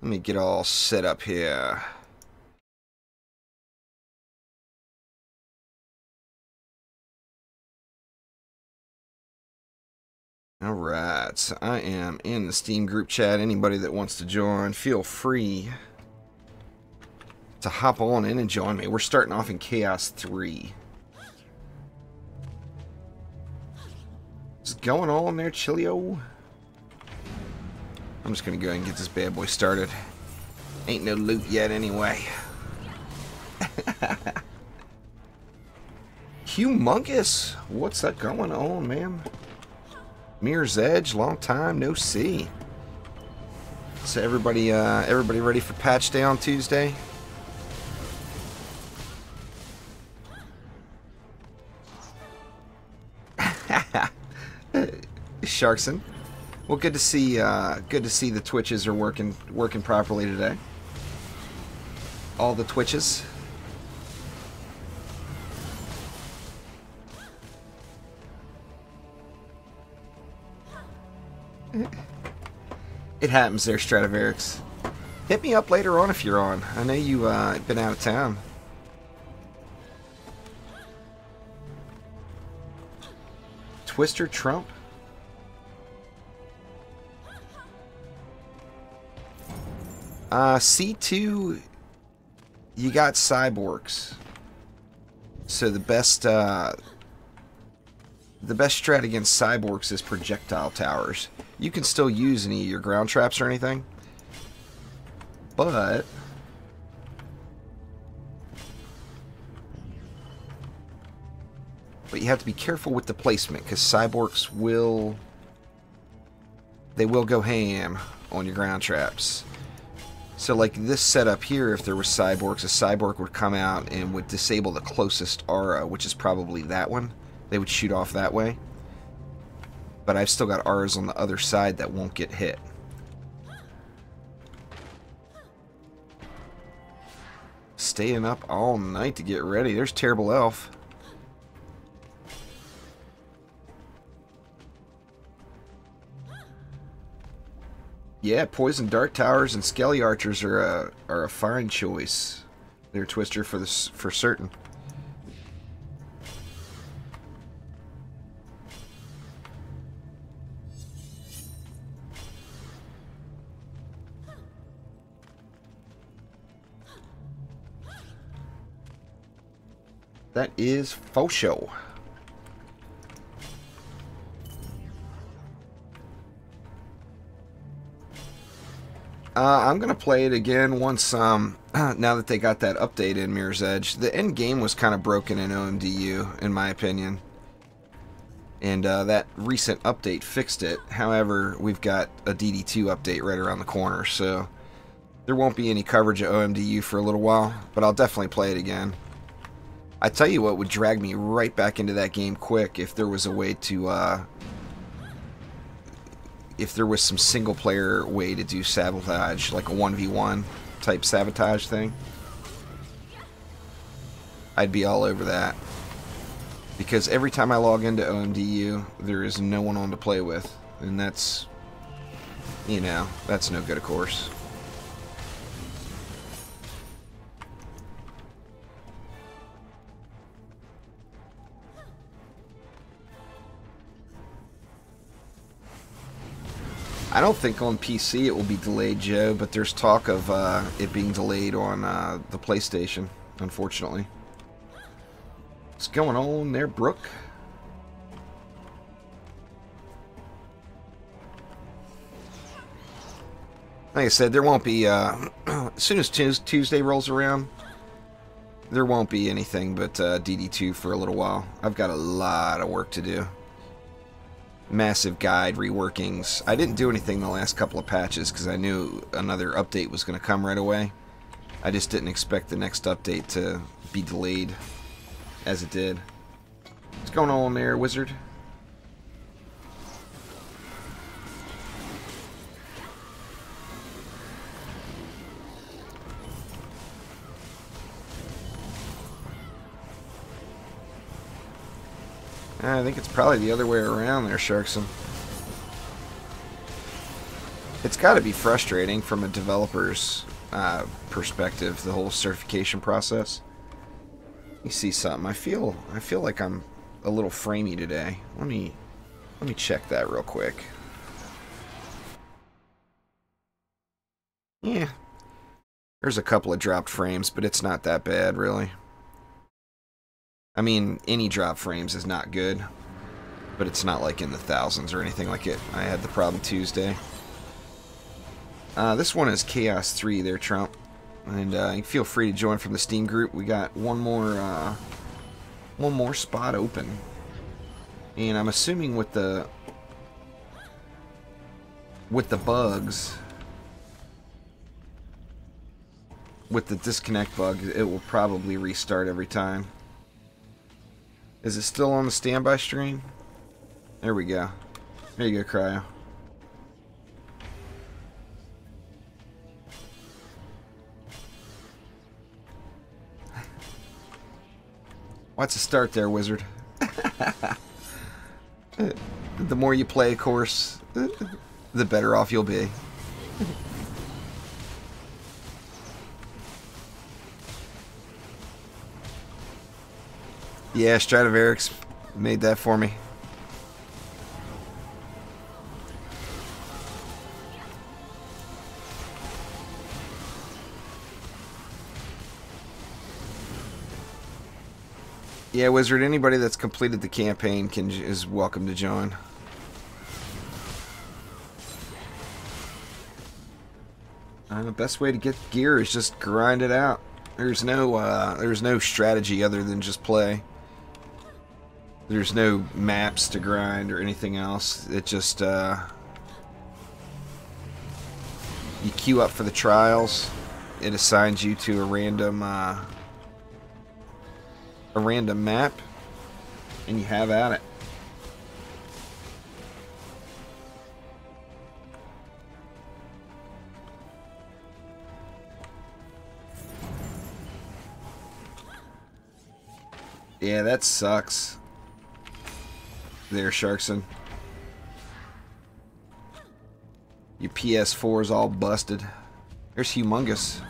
Let me get all set up here. Alright, so I am in the Steam group chat. Anybody that wants to join, feel free to hop on in and join me. We're starting off in Chaos 3. What's going on there, Chilio? I'm just going to go ahead and get this bad boy started. Ain't no loot yet anyway. Humongous! What's that going on, man? Mirror's Edge, long time no see. So everybody ready for patch day on Tuesday? Sharkson. Well, good to see the Twitches are working properly today. All the Twitches. It happens there, Stradivarius. Hit me up later on if you're on. I know you've been out of town. Twister Trump? C2, you got cyborgs. So the best strat against cyborgs is projectile towers. You can still use any of your ground traps or anything, but you have to be careful with the placement, because cyborgs will go ham on your ground traps. So like this setup here, if there was cyborgs, a cyborg would come out and would disable the closest aura, which is probably that one. They would shoot off that way. But I've still got auras on the other side that won't get hit. Staying up all night to get ready. There's Terrible Elf. Yeah, Poison Dart Towers and Skelly Archers are a fine choice. They're Twister for certain. That is faux show. I'm gonna play it again once now that they got that update in Mirror's Edge. The end game was kind of broken in OMDU, in my opinion, and that recent update fixed it. However, we've got a DD2 update right around the corner, so there won't be any coverage of OMDU for a little while, but I'll definitely play it again. I tell you what would drag me right back into that game quick if there was a way to, if there was some single-player way to do sabotage, like a 1v1 type sabotage thing. I'd be all over that. Because every time I log into OMDU, there is no one on to play with. And that's, you know, that's no good, of course. I don't think on PC it will be delayed, Joe, but there's talk of it being delayed on the PlayStation, unfortunately. What's going on there, Brooke? Like I said, there won't be, as soon as Tuesday rolls around, there won't be anything but DD2 for a little while. I've got a lot of work to do. Massive guide reworkings. I didn't do anything the last couple of patches because I knew another update was going to come right away. I just didn't expect the next update to be delayed as it did. What's going on there, Wizard? I think it's probably the other way around there, Sharkson. It's got to be frustrating from a developer's perspective, the whole certification process. You see something? I feel like I'm a little framey today. Let me check that real quick. Yeah, there's a couple of dropped frames, but it's not that bad, really. I mean, any drop frames is not good, but it's not like in the thousands or anything like it. I had the problem Tuesday. This one is Chaos 3 there, Trump. And you feel free to join from the Steam group. We got one more spot open. And I'm assuming with the bugs, with the disconnect bug, it will probably restart every time. Is it still on the standby stream? There we go. There you go, Cryo. What's a start there, wizard? The more you play, of course, the better off you'll be. Yeah, Stradivarius made that for me. Yeah, Wizard, anybody that's completed the campaign is welcome to join. The best way to get gear is just grind it out. There's no strategy other than just play. There's no maps to grind or anything else. It just you queue up for the trials. It assigns you to a random map, and you have at it. Yeah, that sucks. There, Sharkson. Your PS4 is all busted. There's Humongous.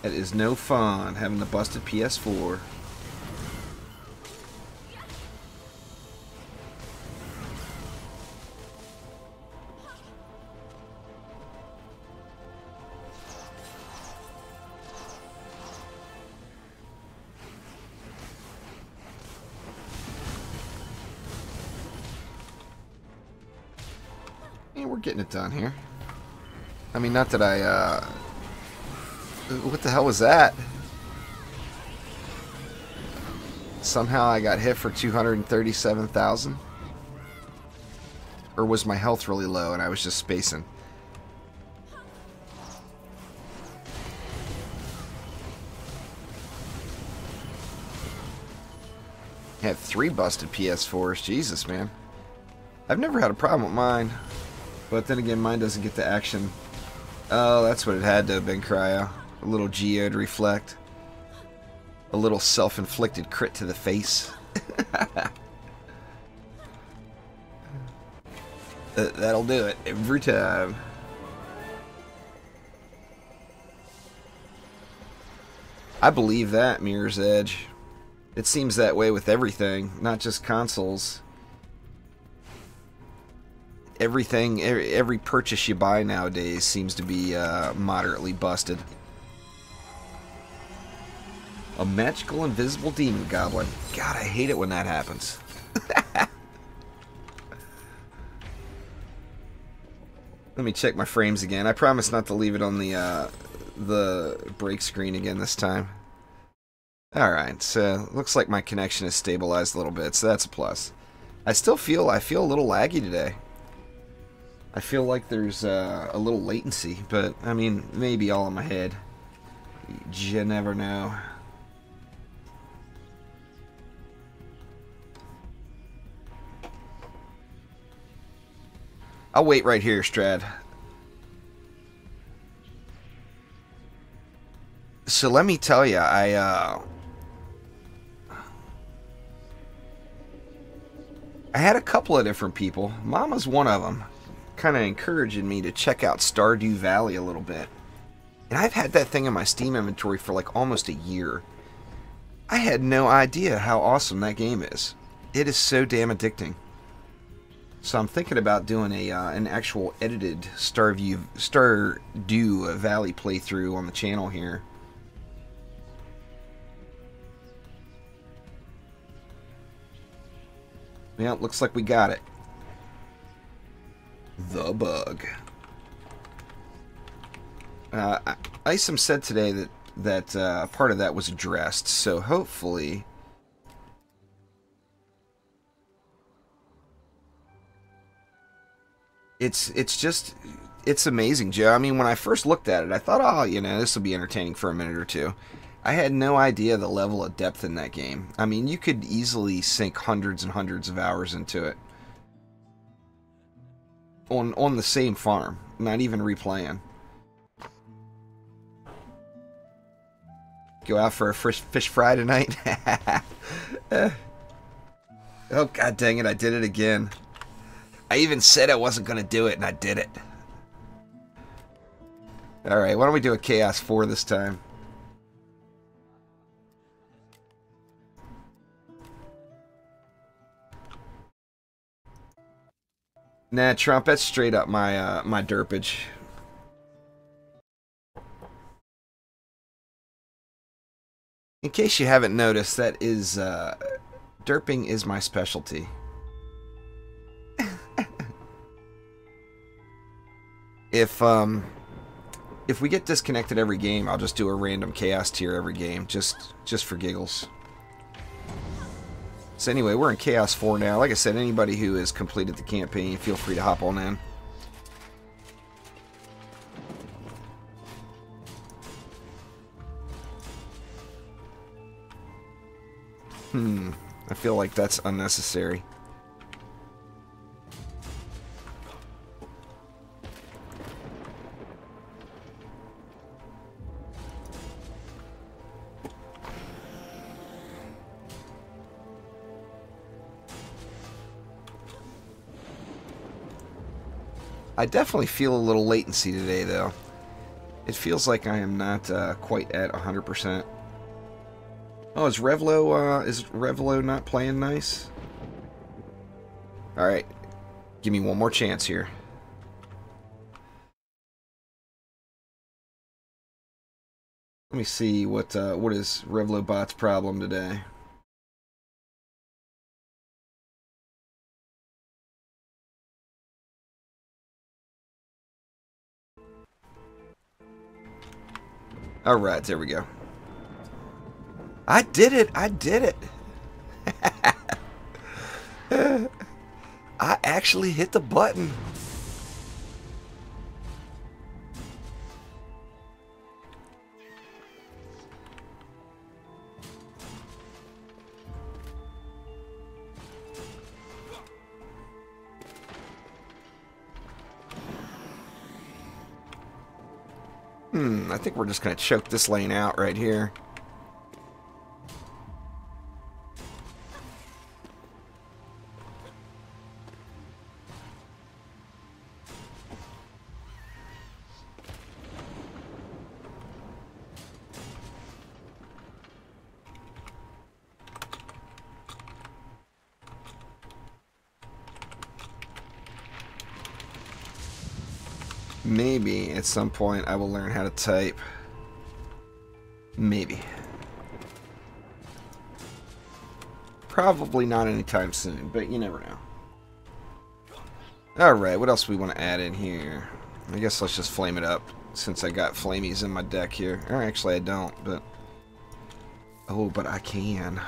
That is no fun, having the busted PS4. Yeah, we're getting it done here. I mean, not that I, what the hell was that? Somehow I got hit for 237,000? Or was my health really low and I was just spacing? Had 3 busted PS4s. Jesus, man. I've never had a problem with mine. But then again, mine doesn't get the action. Oh, that's what it had to have been, Cryo. A little geode reflect. A little self-inflicted crit to the face. That'll do it every time. I believe that, Mirror's Edge. It seems that way with everything, not just consoles. Everything, every purchase you buy nowadays seems to be moderately busted. A magical invisible demon goblin. God, I hate it when that happens. Let me check my frames again. I promise not to leave it on the break screen again this time. Alright, so looks like my connection is stabilized a little bit, so that's a plus. I feel a little laggy today. I feel like there's a little latency, but I mean, maybe all in my head. You never know. I'll wait right here, Strad. So let me tell you, I had a couple of different people. Mama's one of them. Kind of encouraging me to check out Stardew Valley a little bit. And I've had that thing in my Steam inventory for like almost a year. I had no idea how awesome that game is. It is so damn addicting. So I'm thinking about doing an actual edited Stardew Valley playthrough on the channel here. Yeah, looks like we got it. The bug. Isom said today that part of that was addressed, so hopefully it's amazing, Joe. I mean, when I first looked at it, I thought, oh, you know, this will be entertaining for a minute or two. I had no idea the level of depth in that game. I mean, you could easily sink hundreds and hundreds of hours into it. On the same farm, not even replaying. Go out for a fish fry tonight? Oh, god dang it, I did it again. I even said I wasn't going to do it, and I did it. Alright, why don't we do a Chaos 4 this time? Nah, Trump, that's straight up my my derpage. In case you haven't noticed, that is derping is my specialty. If we get disconnected every game, I'll just do a random chaos tier every game, just for giggles. So anyway, we're in Chaos 4 now. Like I said, anybody who has completed the campaign, feel free to hop on in. I feel like that's unnecessary. I definitely feel a little latency today, though. It feels like I am not quite at 100%. Oh, is Revlo not playing nice? Alright. Give me one more chance here. Let me see what is Revlobot's problem today. Alright, there we go. I did it! I did it! I actually hit the button. I think we're just going to choke this lane out right here. Maybe at some point I will learn how to type. Maybe. Probably not anytime soon, but you never know. Alright, what else do we want to add in here? I guess let's just flame it up, since I got flamies in my deck here. Or actually I don't, but... Oh, but I can.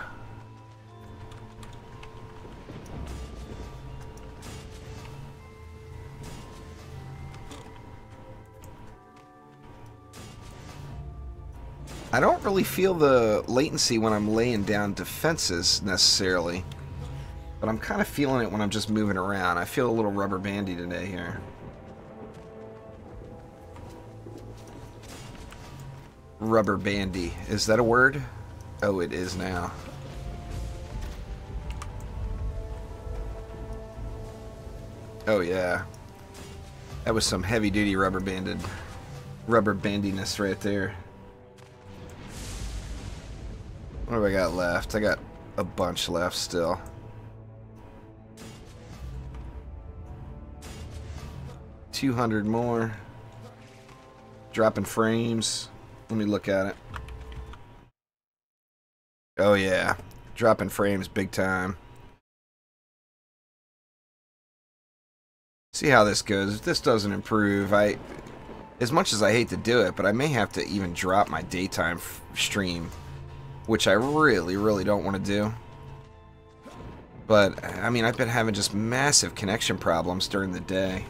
I don't really feel the latency when I'm laying down defenses, necessarily. But I'm kind of feeling it when I'm just moving around. I feel a little rubber bandy today here. Rubber bandy. Is that a word? Oh, it is now. Oh yeah. That was some heavy duty rubber bandiness right there. What do I got left? I got a bunch left still. $200 more. Dropping frames. Let me look at it. Oh yeah. Dropping frames big time. See how this goes. If this doesn't improve, as much as I hate to do it, but I may have to even drop my daytime stream, which I really, really don't want to do. But, I mean, I've been having just massive connection problems during the day.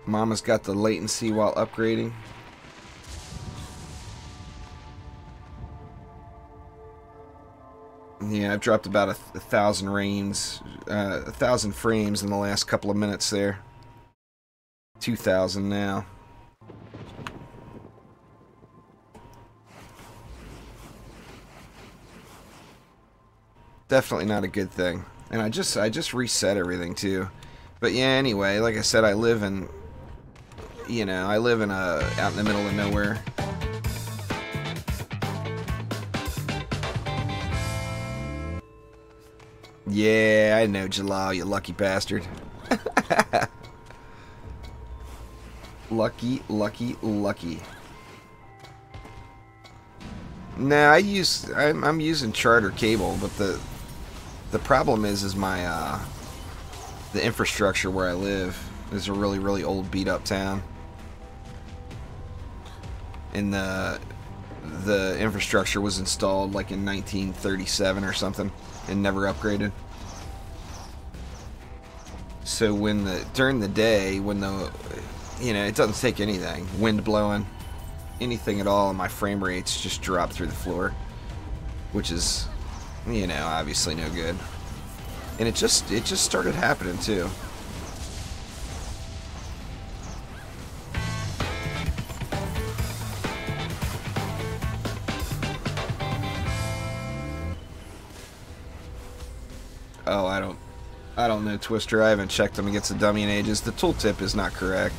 Mama's got the latency while upgrading. Yeah, I've dropped about a thousand frames in the last couple of minutes there. 2,000 now. Definitely not a good thing. And I just reset everything too. But yeah, anyway, like I said, I live in, you know, out in the middle of nowhere. Yeah, I know, Jalal, you lucky bastard. Lucky, lucky, lucky. Nah, I'm using charter cable, but the problem is my the infrastructure where I live is a really, really old beat up town. And the infrastructure was installed like in 1937 or something and never upgraded. So during the day, when it doesn't take anything, wind blowing, anything at all, and my frame rates just drop through the floor, which is, you know, obviously no good. And it just started happening too. Oh, I don't know, Twister. I haven't checked them against the dummy in ages. The tooltip is not correct.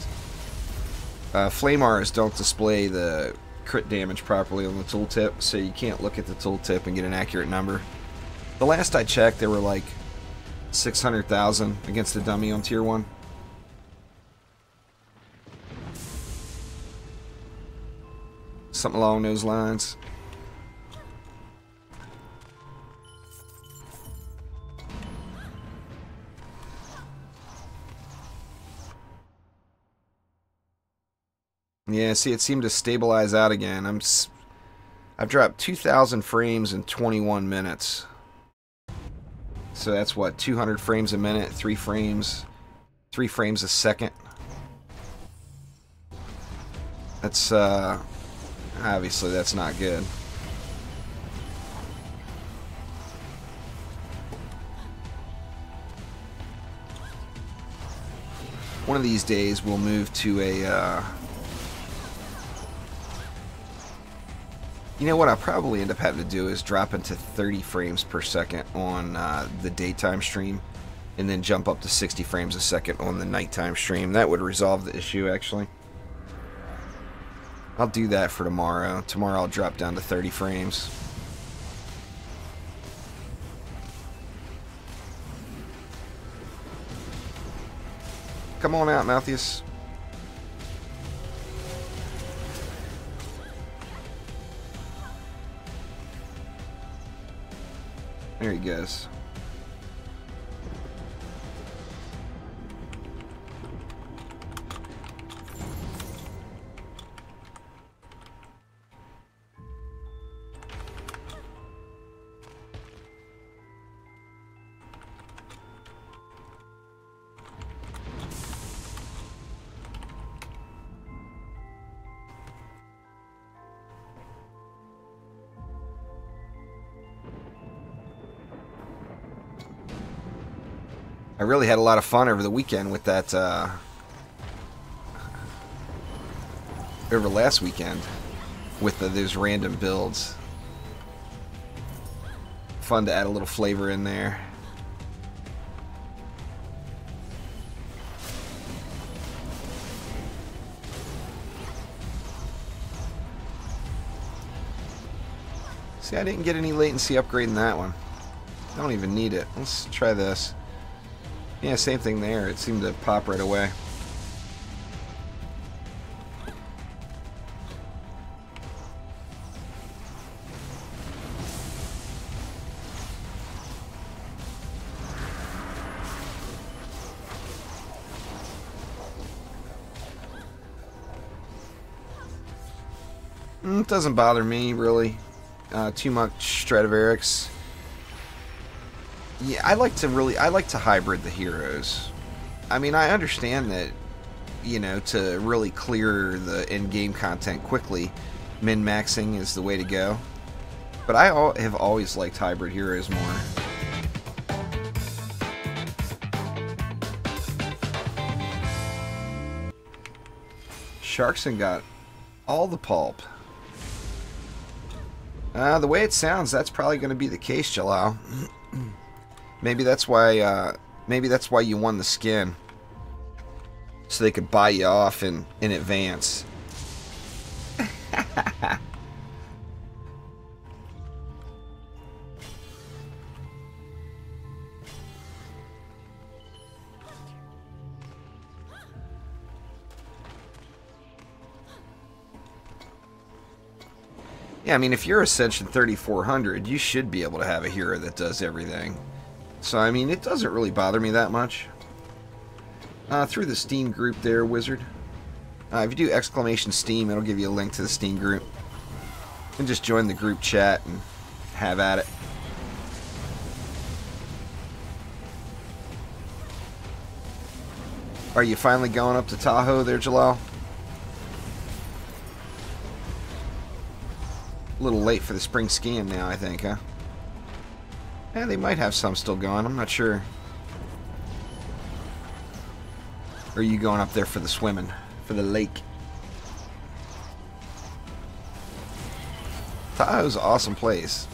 Flame R's don't display the crit damage properly on the tooltip, so you can't look at the tooltip and get an accurate number. The last I checked, there were like 600,000 against the dummy on tier 1. Something along those lines. Yeah, see, it seemed to stabilize out again. I've dropped 2,000 frames in 21 minutes. So that's what, 200 frames a minute, 3 frames a second. That's obviously that's not good. One of these days we'll move to a you know what I'll probably end up having to do is drop into 30 frames per second on the daytime stream, and then jump up to 60 frames a second on the nighttime stream. That would resolve the issue, actually. I'll do that for tomorrow. Tomorrow I'll drop down to 30 frames. Come on out, Malthus. There he goes. I really had a lot of fun over the weekend with that, over last weekend, with those random builds. Fun to add a little flavor in there. See, I didn't get any latency upgrade in that one. I don't even need it. Let's try this. Yeah, same thing there. It seemed to pop right away. It doesn't bother me, really. Too much Stradivarius. Yeah, I like to hybrid the heroes. I mean, I understand that, you know, to really clear the in-game content quickly, min-maxing is the way to go. But I have always liked hybrid heroes more. Sharkson got all the pulp. The way it sounds, that's probably going to be the case, Jalal. Maybe that's why you won the skin, so they could buy you off in advance. Yeah, I mean, if you're Ascension 3400, you should be able to have a hero that does everything. So, I mean, it doesn't really bother me that much. Through the Steam group there, Wizard. If you do exclamation Steam, it'll give you a link to the Steam group. And just join the group chat and have at it. Are you finally going up to Tahoe there, Jalal? A little late for the spring skiing now, I think, huh? Yeah, they might have some still going. I'm not sure. Or are you going up there for the swimming? For the lake? Tahoe's an awesome place.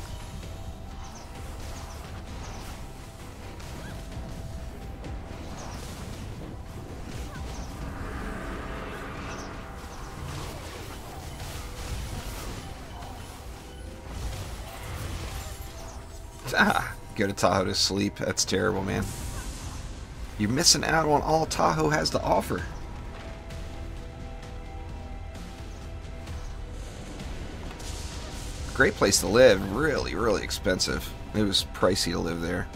Go to Tahoe to sleep. That's terrible, man. You're missing out on all Tahoe has to offer. Great place to live. Really, really expensive. It was pricey to live there.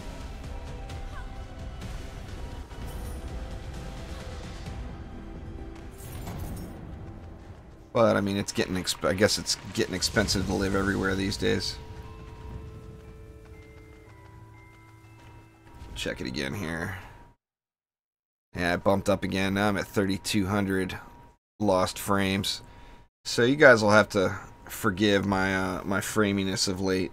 But I mean, it's getting I guess it's getting expensive to live everywhere these days. Check it again here. Yeah, it bumped up again. Now I'm at 3,200 lost frames. So you guys will have to forgive my my framiness of late.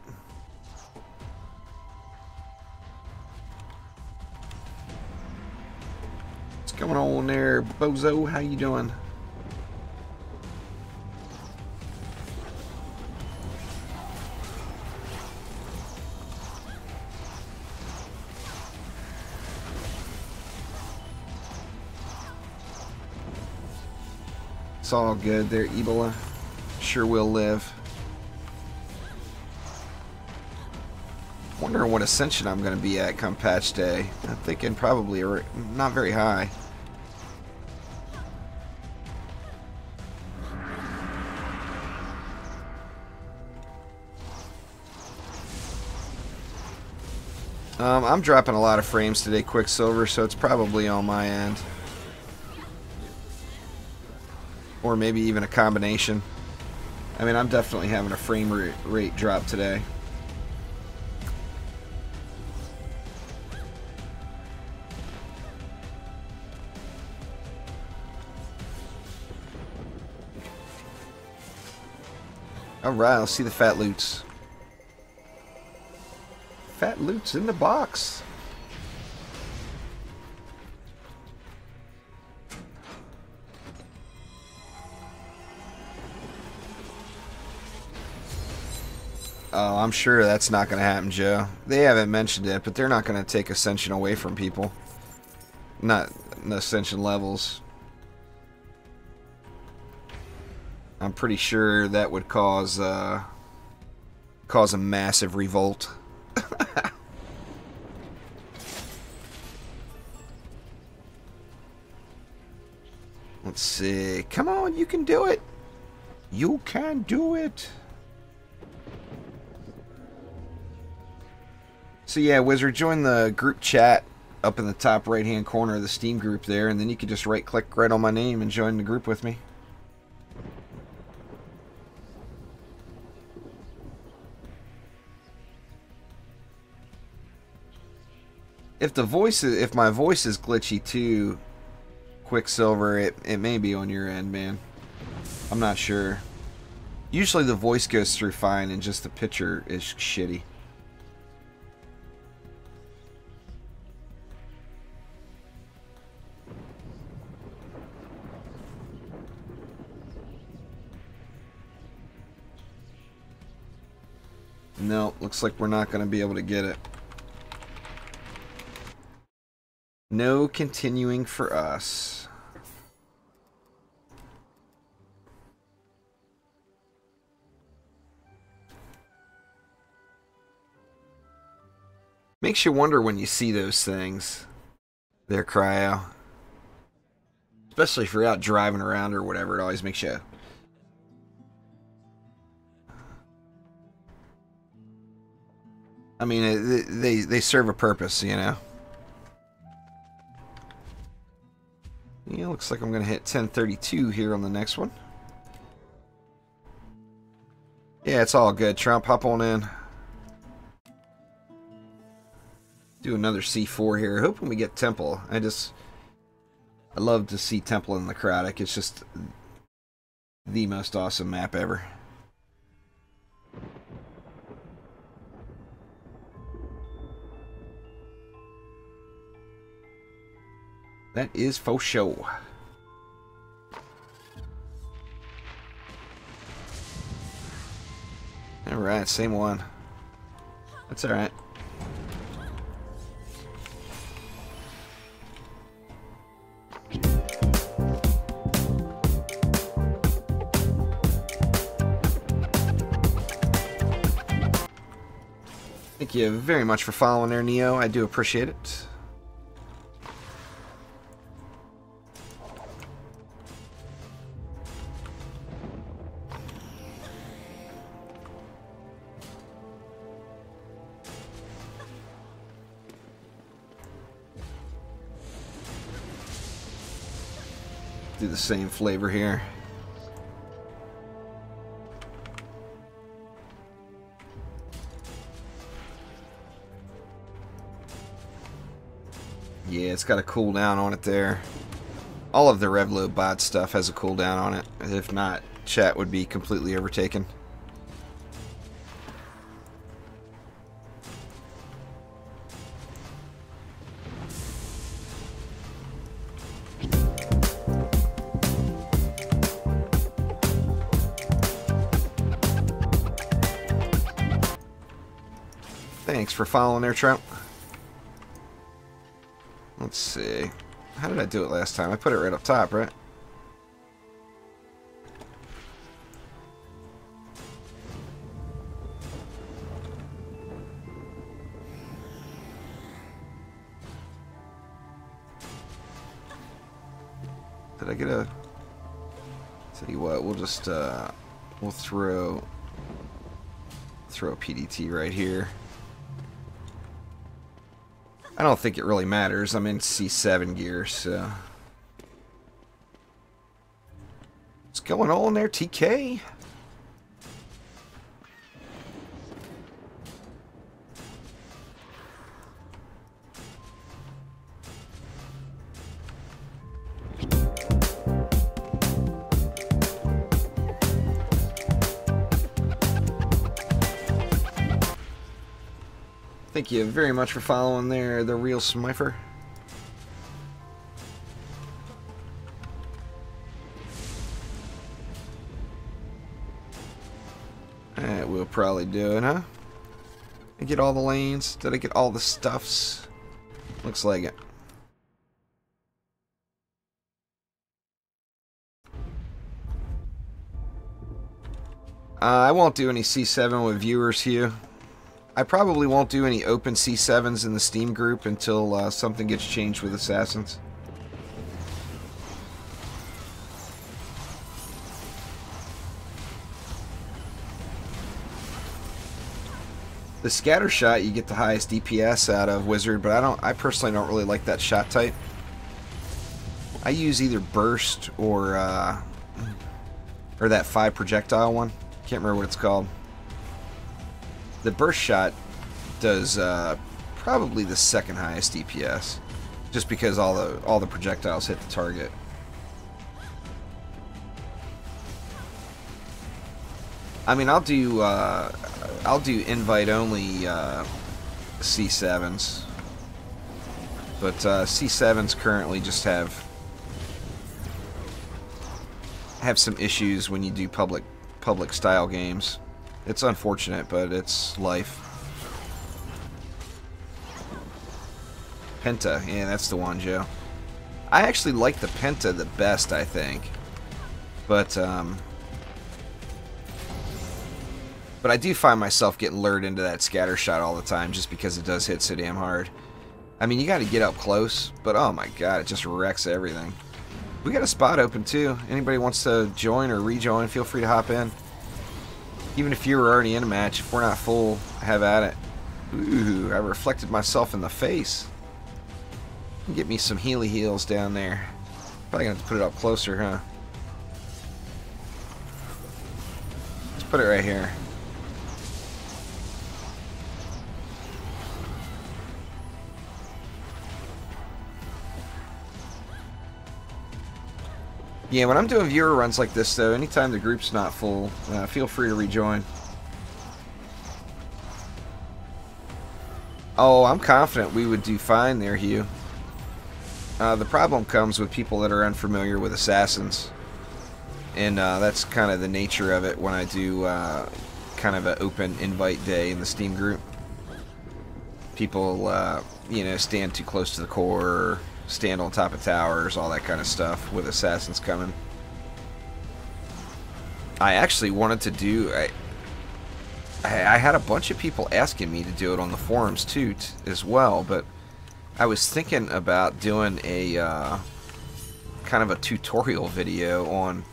What's going on there, Bozo? How you doing? It's all good there, Ebola. Sure will live. Wondering what ascension I'm going to be at come patch day. I'm thinking probably not very high. I'm dropping a lot of frames today, Quicksilver, so it's probably on my end. Or maybe even a combination. I mean, I'm definitely having a frame rate drop today. Alright, let's see the fat loots. Fat loots in the box. Oh, I'm sure that's not going to happen, Joe. They haven't mentioned it, but they're not going to take Ascension away from people. Not Ascension levels. I'm pretty sure that would cause cause a massive revolt. Let's see. Come on, you can do it. You can do it. So yeah, Wizard, join the group chat up in the top right-hand corner of the Steam group there, and then you can just right-click right on my name and join the group with me. If my voice is glitchy too, Quicksilver, it may be on your end, man. I'm not sure. Usually the voice goes through fine and just the picture is shitty. No, looks like we're not going to be able to get it. No continuing for us. Makes you wonder when you see those things. There, Cryo. Especially if you're out driving around or whatever, it always makes you... I mean, they serve a purpose, you know? Yeah, looks like I'm going to hit 1032 here on the next one. Yeah, it's all good. Trump, hop on in. Do another C4 here. Hoping we get Temple. I love to see Temple in the Necrotic. It's just the most awesome map ever. That is for sure. Alright, same one. That's alright. Thank you very much for following there, Neo. I do appreciate it. Do the same flavor here. Yeah, it's got a cooldown on it there. All of the Revlo bot stuff has a cooldown on it. If not, chat would be completely overtaken. Thanks for following there, Trump. Let's see. How did I do it last time? I put it right up top, right? Did I get a... Tell you what, we'll just, we'll throw a PDT right here. I don't think it really matters. I'm in C7 gear, so... What's going on there, TK? Thank you very much for following there, the real Smifer. Alright, we'll probably do it, huh? Did I get all the lanes? Did I get all the stuffs? Looks like it. I won't do any C7 with viewers, Hugh. I probably won't do any open C7s in the Steam group until something gets changed with Assassins. The scatter shot, you get the highest DPS out of Wizard, but I personally don't really like that shot type. I use either burst or that 5 projectile one. Can't remember what it's called. The burst shot does probably the second highest DPS, just because all the projectiles hit the target. I mean, I'll do invite only C7s, but C7s currently just have some issues when you do public style games. It's unfortunate, but it's life. Penta, yeah, that's the one, Joe. I actually like the Penta the best, I think, but I do find myself getting lured into that scatter shot all the time just because it does hit so damn hard. I mean, you got to get up close, but oh my god, it just wrecks everything. We got a spot open too. Anybody wants to join or rejoin, feel free to hop in. Even if you were already in a match, if we're not full, have at it. Ooh, I reflected myself in the face. Get me some healy heals down there. Probably gonna have to put it up closer, huh? Let's put it right here. Yeah, when I'm doing viewer runs like this, though, anytime the group's not full, feel free to rejoin. Oh, I'm confident we would do fine there, Hugh. The problem comes with people that are unfamiliar with Assassins. And that's kind of the nature of it when I do kind of an open invite day in the Steam group. People, you know, stand too close to the core, or stand on top of towers, all that kind of stuff with Assassins coming. I actually wanted to do... I had a bunch of people asking me to do it on the forums too, as well, but I was thinking about doing a kind of a tutorial video on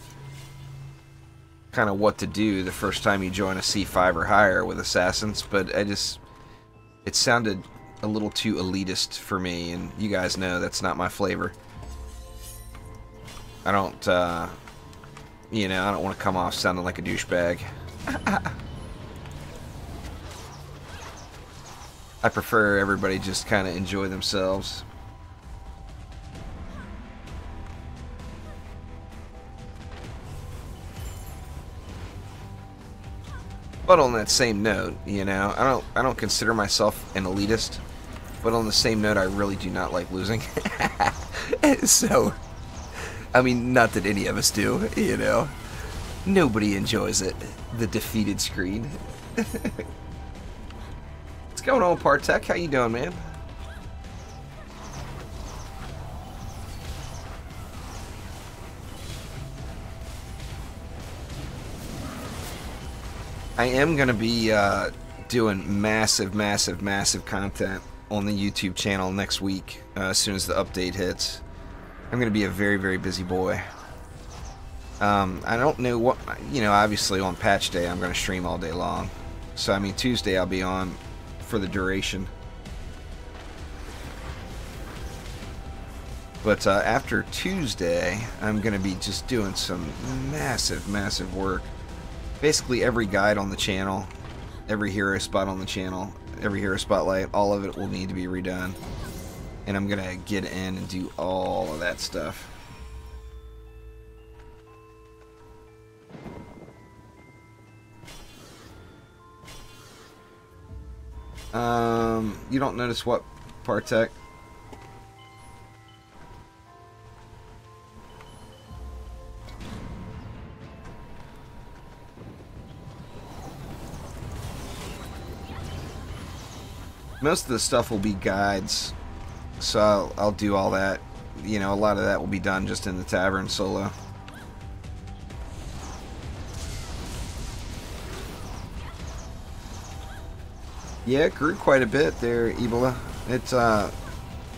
kind of what to do the first time you join a C5 or higher with Assassins, but it sounded a little too elitist for me, and you guys know that's not my flavor. I don't, you know, I don't want to come off sounding like a douchebag. I prefer everybody just kind of enjoy themselves. But on that same note, you know, I don't consider myself an elitist, but on the same note, I really do not like losing. So, I mean, not that any of us do, you know. Nobody enjoys it. The defeated screen. What's going on, Partech? How you doing, man? I am going to be doing massive content on the YouTube channel next week as soon as the update hits. I'm going to be a very busy boy. I don't know what, you know, obviously on patch day I'm going to stream all day long. So, I mean, Tuesday I'll be on for the duration. But after Tuesday, I'm going to be just doing some massive work. Basically every guide on the channel, every hero spot on the channel, every hero spotlight, all of it will need to be redone. And I'm going to get in and do all of that stuff. You don't notice what, Partech? Most of the stuff will be guides, so I'll do all that. You know, a lot of that will be done just in the tavern solo. Yeah, it grew quite a bit there, Ebola.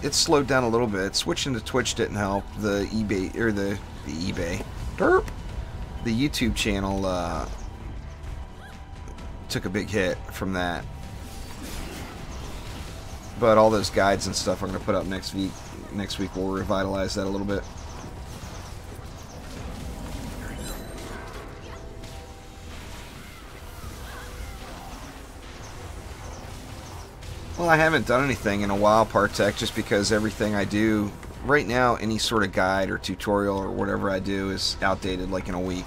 It slowed down a little bit. Switching to Twitch didn't help. The eBay or the eBay, derp, the YouTube channel took a big hit from that. But all those guides and stuff I'm going to put up next week. Next week we'll revitalize that a little bit. Well, I haven't done anything in a while, Partech, just because everything I do right now, any sort of guide or tutorial or whatever I do is outdated like in a week.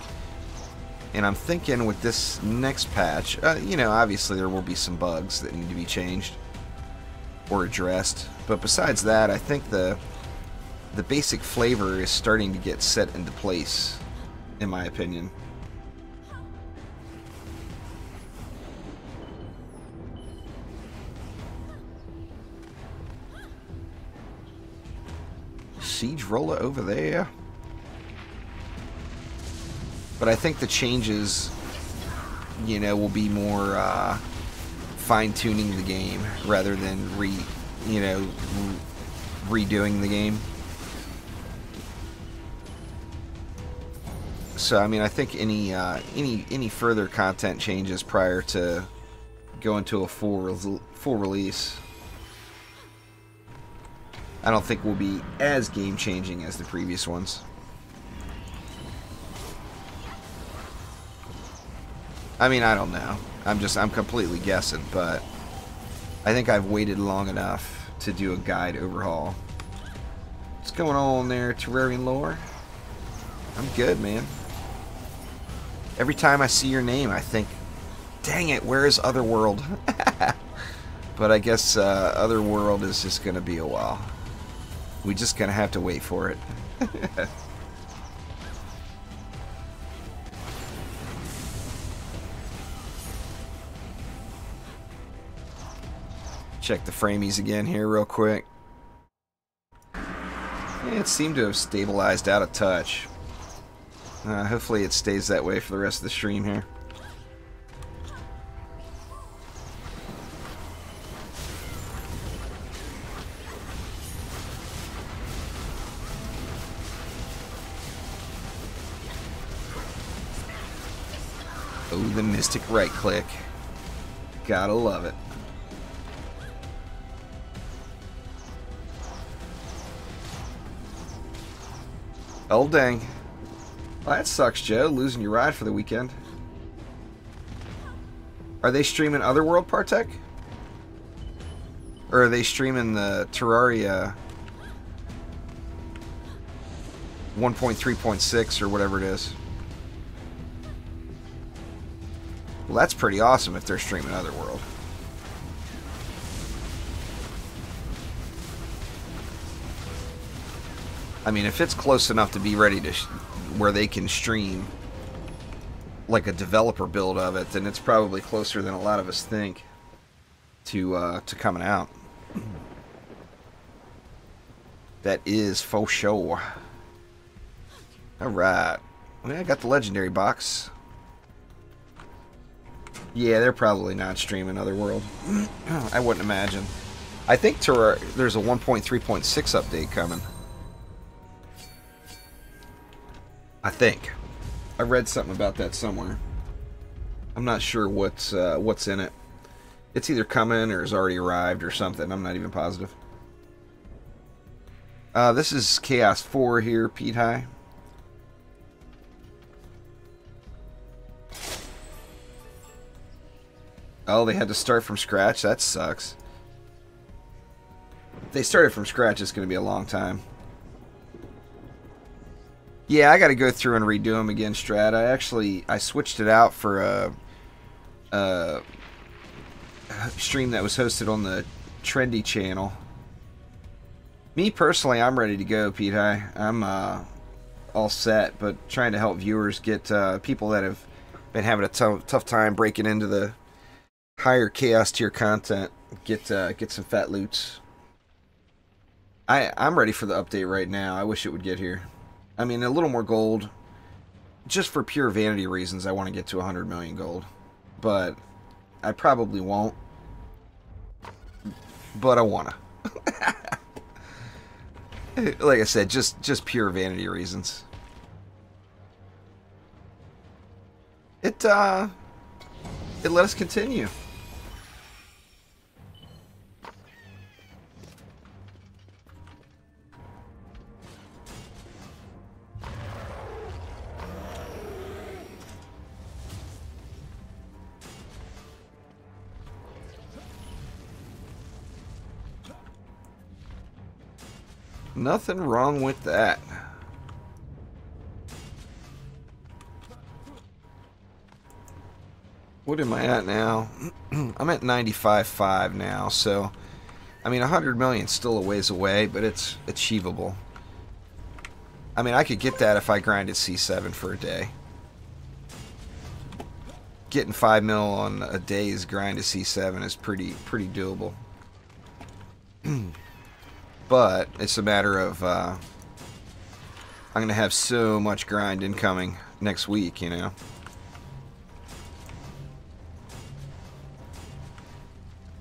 And I'm thinking with this next patch, you know, obviously there will be some bugs that need to be changed or addressed. But besides that, I think the basic flavor is starting to get set into place, in my opinion. Siege roller over there. But I think the changes, you know, will be more fine-tuning the game rather than redoing the game. So I mean, I think any further content changes prior to going to a full release, I don't think will be as game-changing as the previous ones. I mean, I don't know. I'm completely guessing, but I think I've waited long enough to do a guide overhaul. What's going on there, Terrarian Lore? I'm good, man. Every time I see your name, I think, dang it, where is Otherworld? But I guess Otherworld is just going to be a while. We just gonna have to wait for it. Check the framies again here real quick. Yeah, it seemed to have stabilized out of touch. Hopefully it stays that way for the rest of the stream here. Oh, the Mystic right click. Gotta love it. Oh, dang. Well, that sucks, Joe. Losing your ride for the weekend. Are they streaming Otherworld, Partech? Or are they streaming the Terraria 1.3.6 or whatever it is? Well, that's pretty awesome if they're streaming Otherworld. I mean, if it's close enough to be ready to where they can stream like a developer build of it, then it's probably closer than a lot of us think to coming out. That is for sure. All right, well, I got the legendary box. Yeah, they're probably not streaming Otherworld. I wouldn't imagine. I think there's a 1.3.6 update coming. I think. I read something about that somewhere. I'm not sure what's in it. It's either coming or has already arrived or something. I'm not even positive. This is Chaos 4 here, Pete High. Oh, they had to start from scratch? That sucks. If they started from scratch, it's going to be a long time. Yeah, I got to go through and redo them again, Strat. I switched it out for a stream that was hosted on the Trendy channel. Me personally, I'm ready to go, Pete High. I'm all set, but trying to help viewers get people that have been having a tough time breaking into the higher chaos tier content, get some fat loots. I'm ready for the update right now. I wish it would get here. I mean, a little more gold, just for pure vanity reasons. I want to get to 100 million gold, but I probably won't. but I wanna. Like I said, just pure vanity reasons. It let us continue. Nothing wrong with that. What am I at now? I'm at 95.5 now, so I mean 100 million is still a ways away, but it's achievable. I mean, I could get that if I grinded C7 for a day. Getting 5 mil on a day's grind to C7 is pretty doable. But it's a matter of I'm going to have so much grind incoming next week, you know.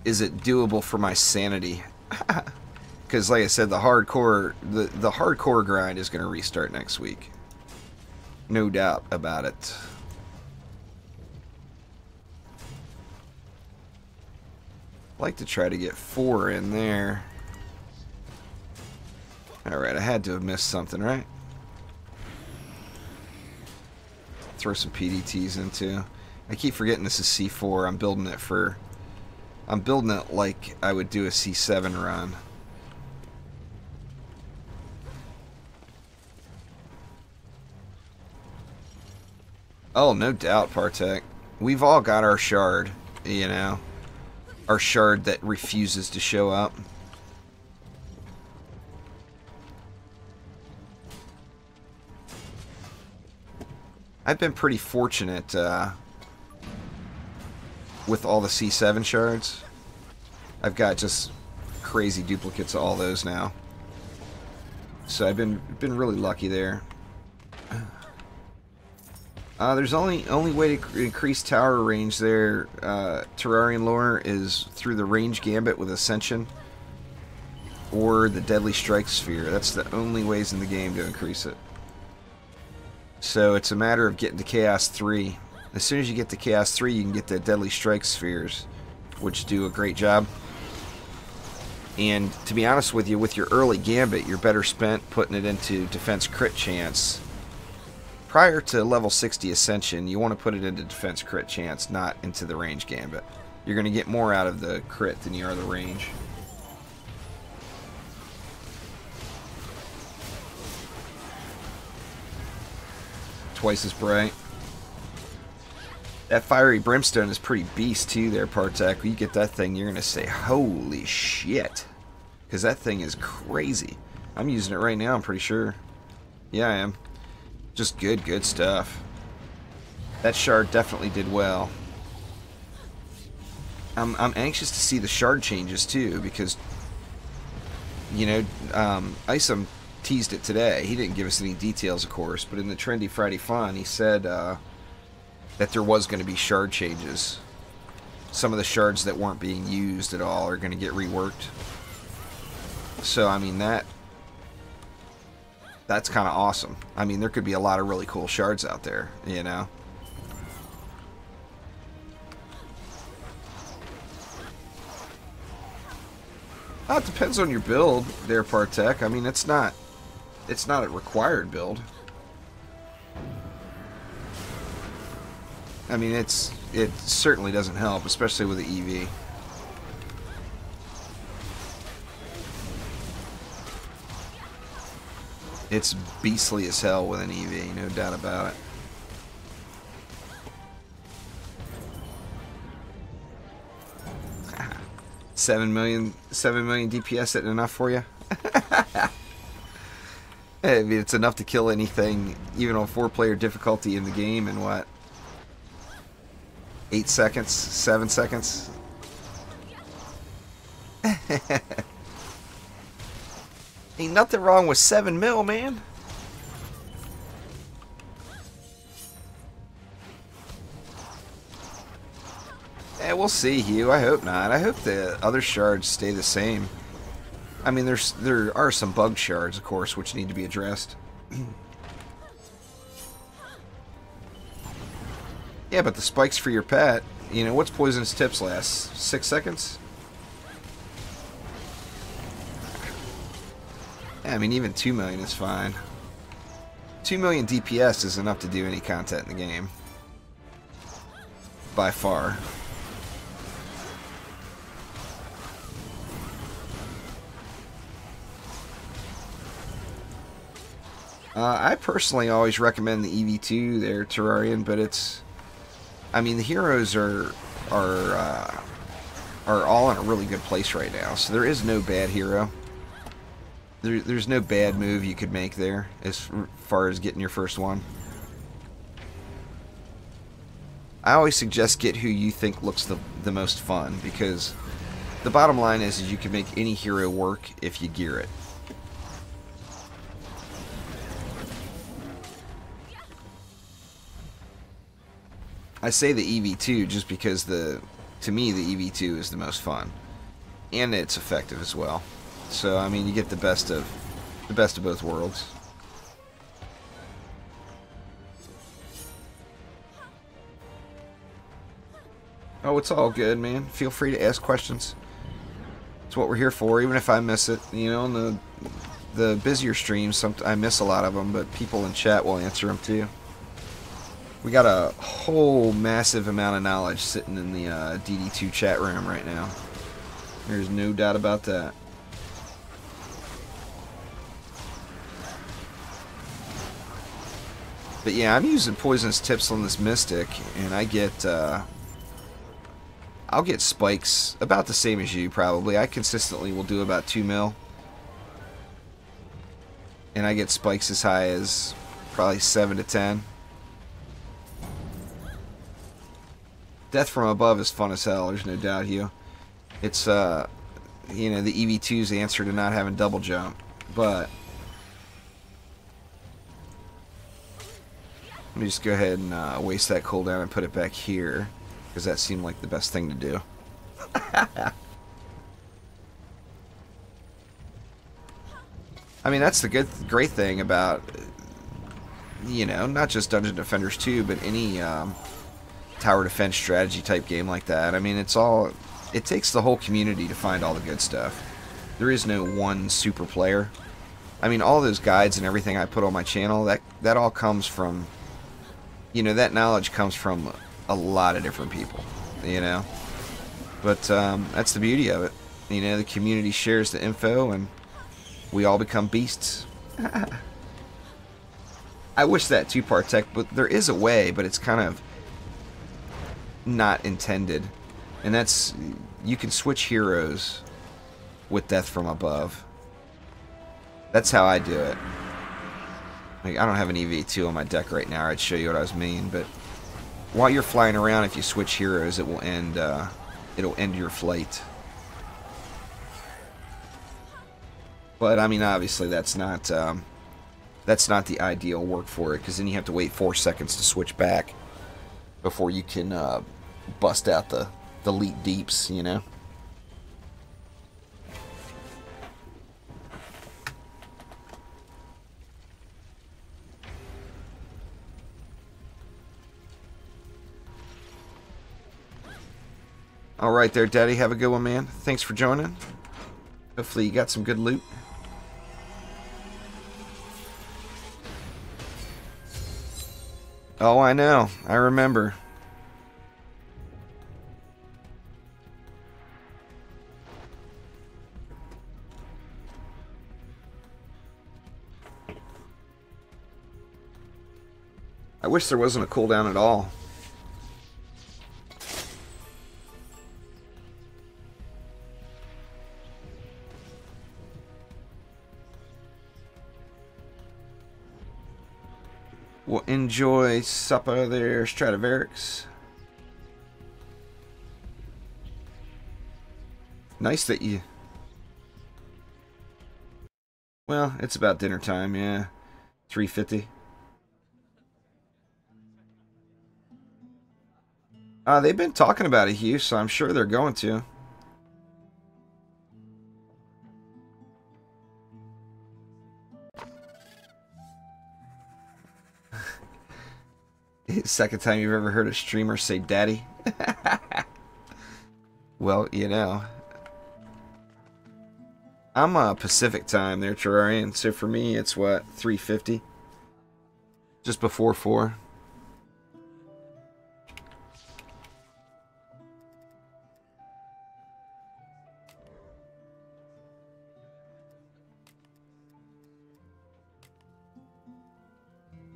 Is it doable for my sanity? Because like I said, the hardcore grind is going to restart next week. No doubt about it. I'd like to try to get 4 in there. Alright, I had to have missed something, right? Throw some PDTs into. I keep forgetting this is C4. I'm building it like I would do a C7 run. Oh, no doubt, Partek. We've all got our shard, you know. Our shard that refuses to show up. I've been pretty fortunate with all the C7 shards. I've got just crazy duplicates of all those now. So I've been really lucky there. There's only way to increase tower range there, Terrarian lore, is through the range gambit with Ascension or the Deadly Strike Sphere. That's the only ways in the game to increase it. So it's a matter of getting to Chaos 3. As soon as you get to Chaos 3, you can get the Deadly Strike Spheres, which do a great job. And to be honest with you, with your early gambit, you're better spent putting it into defense crit chance. Prior to level 60 Ascension, you want to put it into defense crit chance, not into the range gambit. You're going to get more out of the crit than you are the range. Twice as bright. That fiery brimstone is pretty beast too there, Partek. When you get that thing, you're going to say, holy shit. Because that thing is crazy. I'm using it right now, I'm pretty sure. Yeah, I am. Just good stuff. That shard definitely did well. I'm anxious to see the shard changes too, because, you know, Isom teased it today. He didn't give us any details, of course, but in the Trendy Friday Fun, he said that there was going to be shard changes. Some of the shards that weren't being used at all are going to get reworked. So, I mean, that's kind of awesome. I mean, there could be a lot of really cool shards out there, you know? Well, it depends on your build there, Partek. I mean, it's not a required build. I mean, it certainly doesn't help, especially with the EV. It's beastly as hell with an EV, no doubt about it. $7 million DPS isn't enough for you? I mean, it's enough to kill anything, even on 4-player difficulty in the game in what? 8 seconds? 7 seconds? Ain't nothing wrong with 7 mil, man. we'll see, Hugh. I hope not. I hope the other shards stay the same. I mean, there are some bug shards, of course, which need to be addressed. Yeah, but the spikes for your pet, you know, what's Poisonous Tips last? 6 seconds? Yeah, I mean, even 2 million is fine. 2 million DPS is enough to do any content in the game. By far. I personally always recommend the EV2 there, Terrarian, but it's... I mean, the heroes are all in a really good place right now, so there is no bad hero. There's no bad move you could make there as far as getting your first one. I always suggest get who you think looks the most fun, because the bottom line is you can make any hero work if you gear it. I say the EV2 just because to me the EV2 is the most fun, and it's effective as well. So I mean, you get the best of both worlds. Oh, it's all good, man. Feel free to ask questions. It's what we're here for, even if I miss it. You know, in the busier streams, I miss a lot of them, but people in chat will answer them too. We got a whole massive amount of knowledge sitting in the DD2 chat room right now. There's no doubt about that. But yeah, I'm using Poisonous Tips on this Mystic, and I get, I'll get spikes about the same as you, probably. I consistently will do about 2 mil. And I get spikes as high as probably 7 to 10. Death from Above is fun as hell, there's no doubt, Hugh. It's, you know, the EV2's answer to not having double jump. But let me just go ahead and waste that cooldown and put it back here, because that seemed like the best thing to do. I mean, that's the great thing about, you know, not just Dungeon Defenders 2, but any tower defense strategy type game like that. I mean, it takes the whole community to find all the good stuff. There is no one super player. I mean, all those guides and everything I put on my channel, that all comes from, you know, that knowledge comes from a lot of different people, you know. But that's the beauty of it. You know, the community shares the info and we all become beasts. I wish that two-part tech, but there is a way, but it's kind of not intended. And that's, you can switch heroes with Death from Above. That's how I do it. Like, I don't have an EV2 on my deck right now, I'd show you what I was mean, but while you're flying around, if you switch heroes, it will end, it'll end your flight. But I mean, obviously that's not the ideal work for it, because then you have to wait 4 seconds to switch back before you can bust out the elite deeps, you know. Alright there, Daddy. Have a good one, man. Thanks for joining. Hopefully you got some good loot. Oh, I know. I remember. I wish there wasn't a cooldown at all. Well, enjoy supper there, Stradivarius. Nice that you... Well, it's about dinner time, yeah. 3:50. They've been talking about it, Hugh, so I'm sure they're going to. Second time you've ever heard a streamer say daddy? Well, you know. I'm Pacific time there, Terrarian, so for me it's what, 3:50? Just before 4.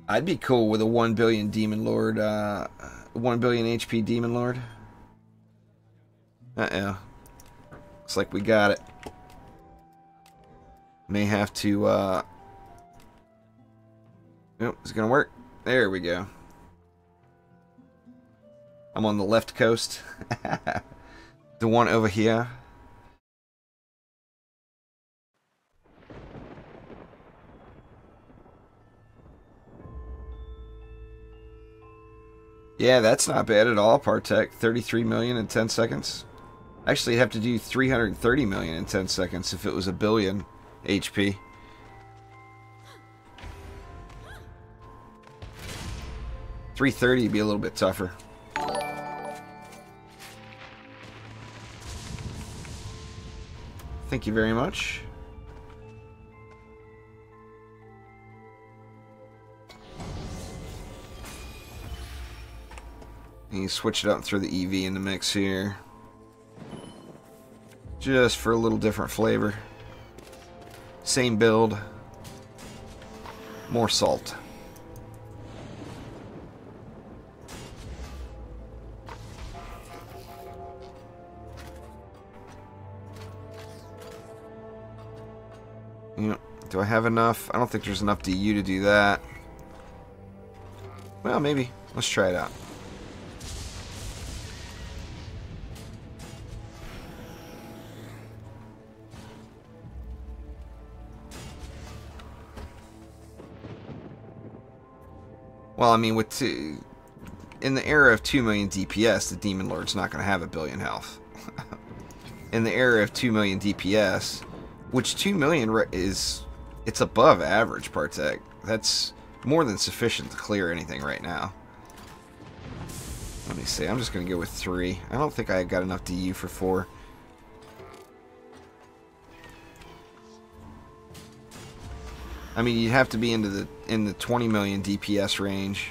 I'd be cool with a 1 billion Demon Lord, 1 billion HP Demon Lord. Uh-oh. Looks like we got it. May have to, oh, is it gonna work? There we go. I'm on the left coast. The one over here. Yeah, that's not bad at all, Partek. 33 million in 10 seconds. Actually, you'd have to do 330 million in 10 seconds if it was a billion HP. $330 would be a little bit tougher. Thank you very much. And you switch it up and throw the EV in the mix here. Just for a little different flavor. Same build. More salt. Do I have enough? I don't think there's enough DU to do that. Well, maybe. Let's try it out. Well, I mean, with in the era of 2 million DPS, the Demon Lord's not going to have a billion health. In the era of 2 million DPS, which 2 million is, it's above average, Partek. That's more than sufficient to clear anything right now. Let me see. I'm just going to go with 3. I don't think I got enough DU for 4. I mean, you'd have to be in the 20 million DPS range,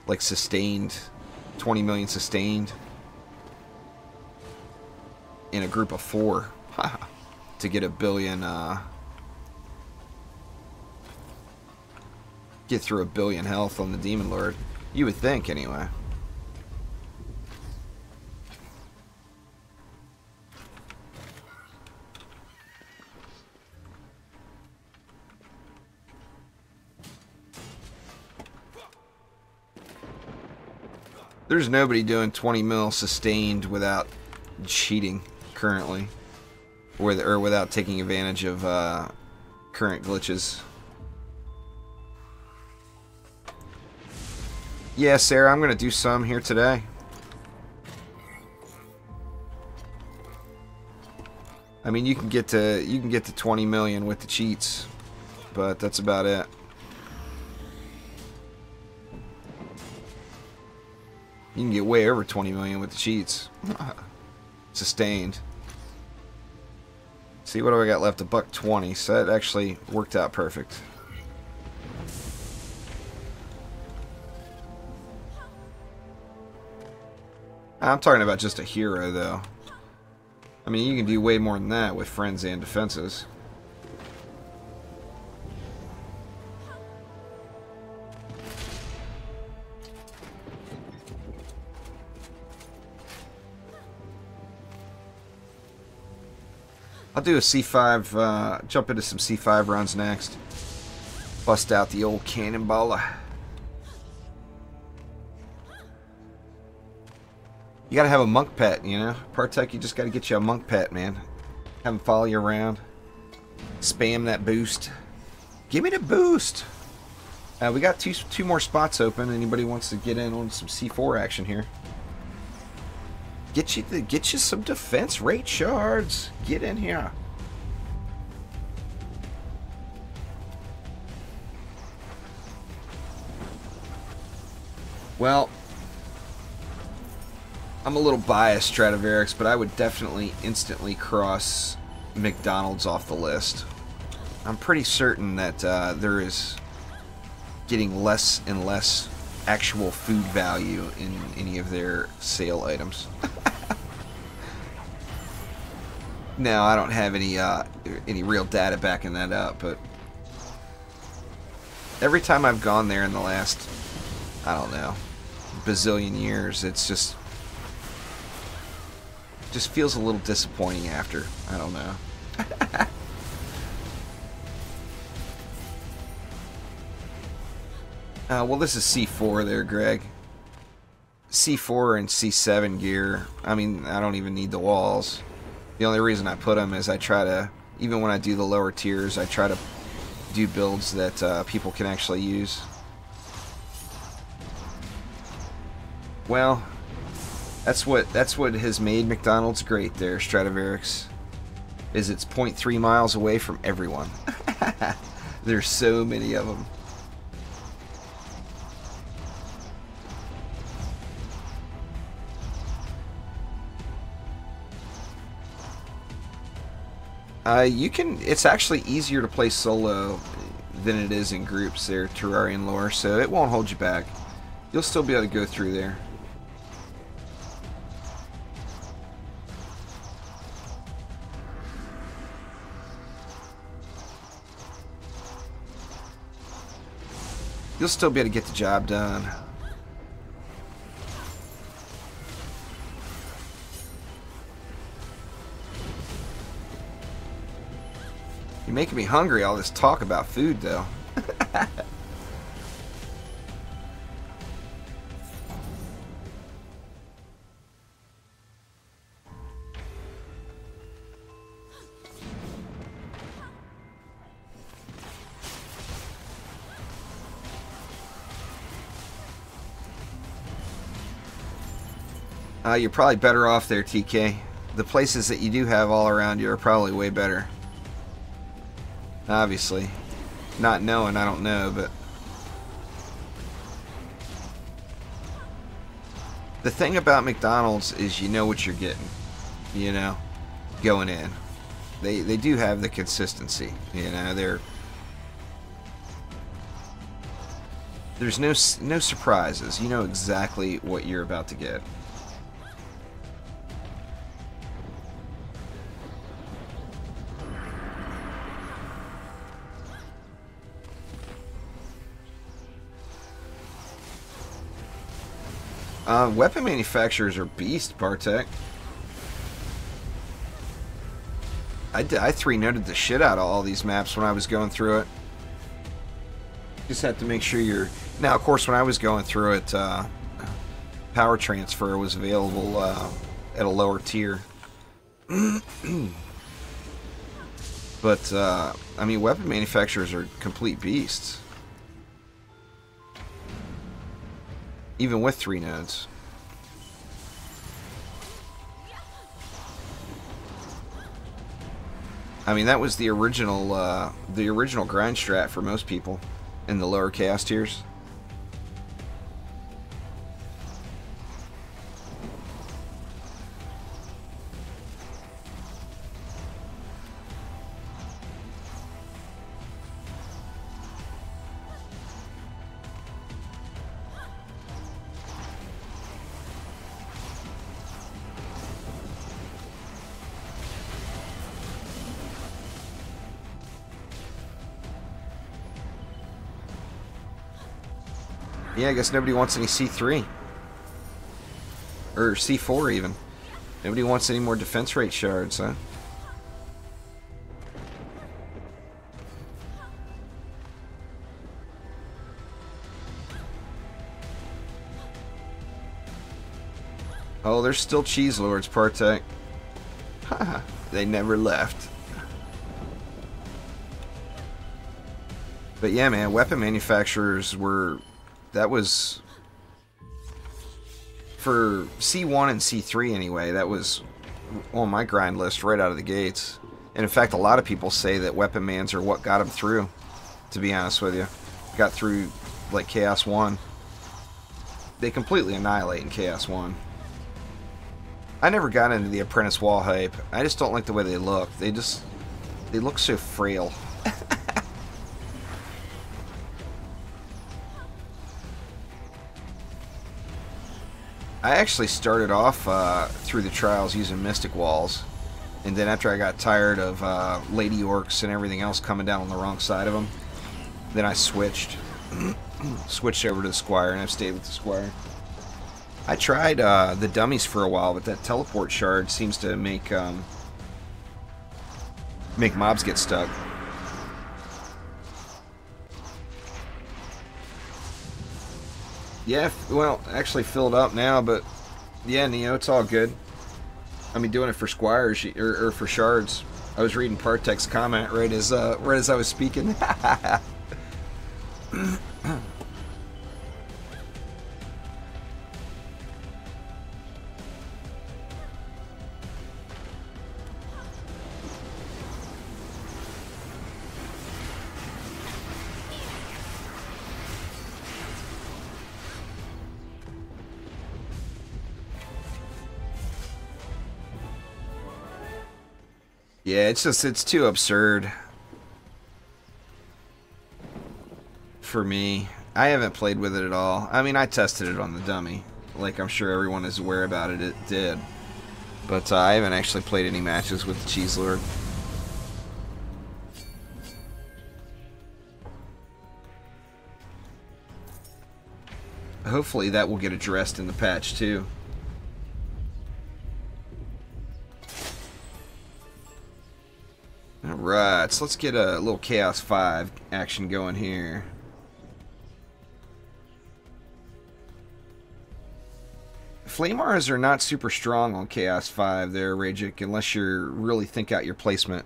like sustained, 20 million sustained, in a group of 4 to get a billion. Get through a billion health on the Demon Lord. You would think, anyway. There's nobody doing 20 mil sustained without cheating currently, or without taking advantage of current glitches. Yeah, Sarah, I'm gonna do some here today. I mean, you can get to 20 million with the cheats, but that's about it. You can get way over 20 million with the cheats. Sustained. See, what do I got left? $120, so that actually worked out perfect. I'm talking about just a hero, though. I mean, you can do way more than that with friends and defenses. I'll do a C5, jump into some C5 runs next. Bust out the old cannonballer. You gotta have a monk pet, you know? Partek, you just gotta get you a monk pet, man. Have him follow you around. Spam that boost. Give me the boost! We got two more spots open. Anybody wants to get in on some C4 action here? Get you some defense rate shards. Get in here. Well, I'm a little biased, Stradivarius, but I would definitely instantly cross McDonald's off the list. I'm pretty certain that there is getting less and less actual food value in any of their sale items. Now, I don't have any real data backing that up, but every time I've gone there in the last, I don't know, bazillion years, it's just feels a little disappointing after. I don't know. Well, this is C4 there, Greg. C4 and C7 gear, I mean, I don't even need the walls. The only reason I put them is I try to, even when I do the lower tiers, I try to do builds that people can actually use. Well, that's what has made McDonald's great there, Stradivarius. Is it's 0.3 miles away from everyone. There's so many of them. It's actually easier to play solo than it is in groups there, Terrarian lore, so it won't hold you back. You'll still be able to go through there. You'll still be able to get the job done. You're making me hungry, all this talk about food, though. You're probably better off there, TK. The places that you do have all around you are probably way better. Obviously. Not knowing, I don't know, but... the thing about McDonald's is you know what you're getting. You know? Going in. They do have the consistency. You know, there's no surprises. You know exactly what you're about to get. Weapon manufacturers are beast, Bartek. I 3-noted the shit out of all these maps when I was going through it. Just have to make sure you're... Now, of course, when I was going through it, power transfer was available at a lower tier. But, I mean, weapon manufacturers are complete beasts. Even with 3 nodes. I mean, that was the original grind strat for most people in the lower chaos tiers. Yeah, I guess nobody wants any C3. Or C4 even. Nobody wants any more defense rate shards, huh? Oh, there's still cheese lords, Partek. Haha, they never left. But yeah, man, weapon manufacturers were... that was For C1 and C3 anyway, that was on my grind list right out of the gates. And in fact, a lot of people say that Weapon Mans are what got them through, to be honest with you. Got through, like, Chaos 1. They completely annihilate in Chaos 1. I never got into the Apprentice wall hype. I just don't like the way they look. They look so frail. I actually started off through the trials using Mystic Walls, and then after I got tired of Lady Orcs and everything else coming down on the wrong side of them, then I switched over to the Squire, and I've stayed with the Squire. I tried the dummies for a while, but that teleport shard seems to make mobs get stuck. Yeah, well, actually filled up now, but yeah, Neo, it's all good. I mean, doing it for Squires or for shards. I was reading Partek's comment right as I was speaking. Yeah, it's too absurd for me. I haven't played with it at all. I mean, I tested it on the dummy, like I'm sure everyone is aware about it. It did, but I haven't actually played any matches with the Cheese Lord. Hopefully, that will get addressed in the patch too. Alright, so let's get a little Chaos 5 action going here. Flame auras are not super strong on Chaos 5 there, Ragic, unless you really think out your placement.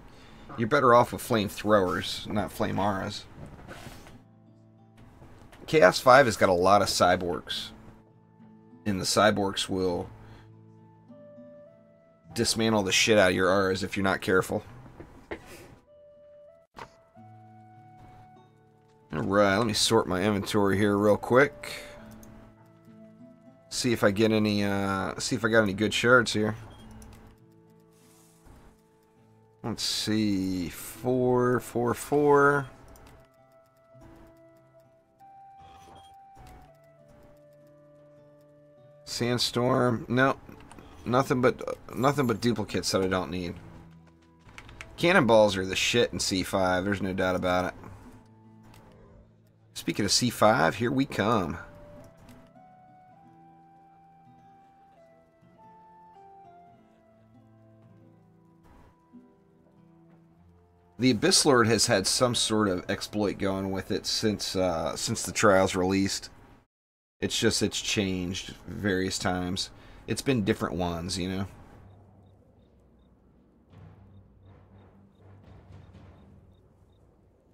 You're better off with flame throwers, not flame auras. Chaos 5 has got a lot of cyborgs, and the cyborgs will dismantle the shit out of your auras if you're not careful. Alright, let me sort my inventory here real quick. See if I get any, see if I got any good shards here. Let's see, 4, 4, 4. Sandstorm, nope. Nothing but duplicates that I don't need. Cannonballs are the shit in C5, there's no doubt about it. Speaking of C5, here we come. The Abyss Lord has had some sort of exploit going with it since the trials released. It's changed various times. It's been different ones, you know.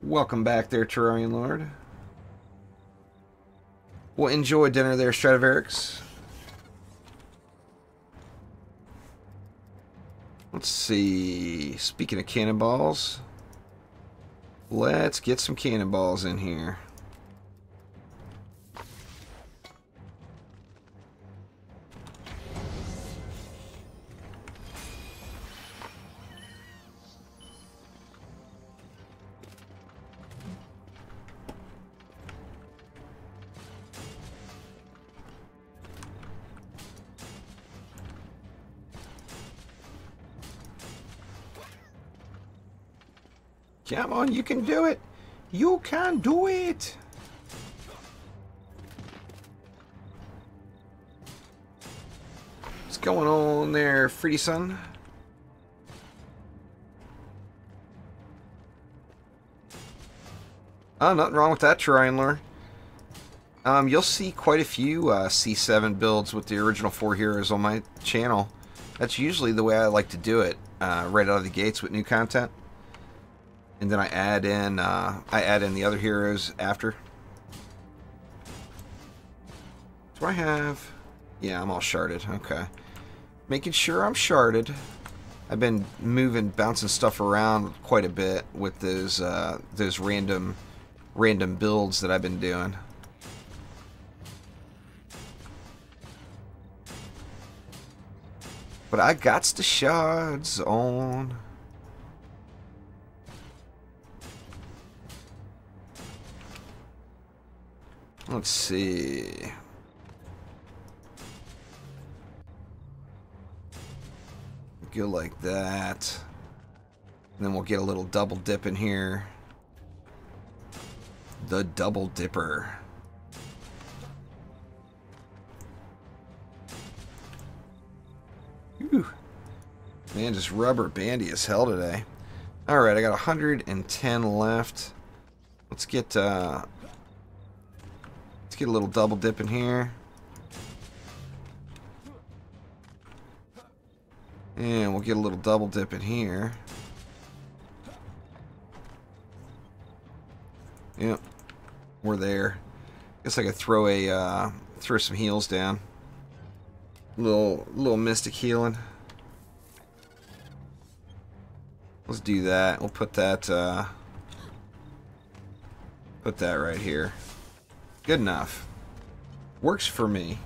Welcome back there, Terrarian Lord. Well, enjoy dinner there, Stradivarius. Let's see. Speaking of cannonballs, let's get some cannonballs in here. Come on, you can do it. You can do it. What's going on there, Freddy son? Oh, nothing wrong with that, Triangular. You'll see quite a few C7 builds with the original 4 heroes on my channel. That's usually the way I like to do it, right out of the gates with new content. And then I add in the other heroes after. Do I have... Yeah, I'm all sharded. Okay. Making sure I'm sharded. I've been bouncing stuff around quite a bit with those random builds that I've been doing. But I got the shards on. Let's see. Go like that. And then we'll get a little double dip in here. The double dipper. Whew. Man, just rubber bandy as hell today. Alright, I got 110 left. Let's get a little double dip in here. And we'll get a little double dip in here. Yep. We're there. Guess I could throw some heals down. Little mystic healing. Let's do that. We'll put that right here. Good enough. Works for me.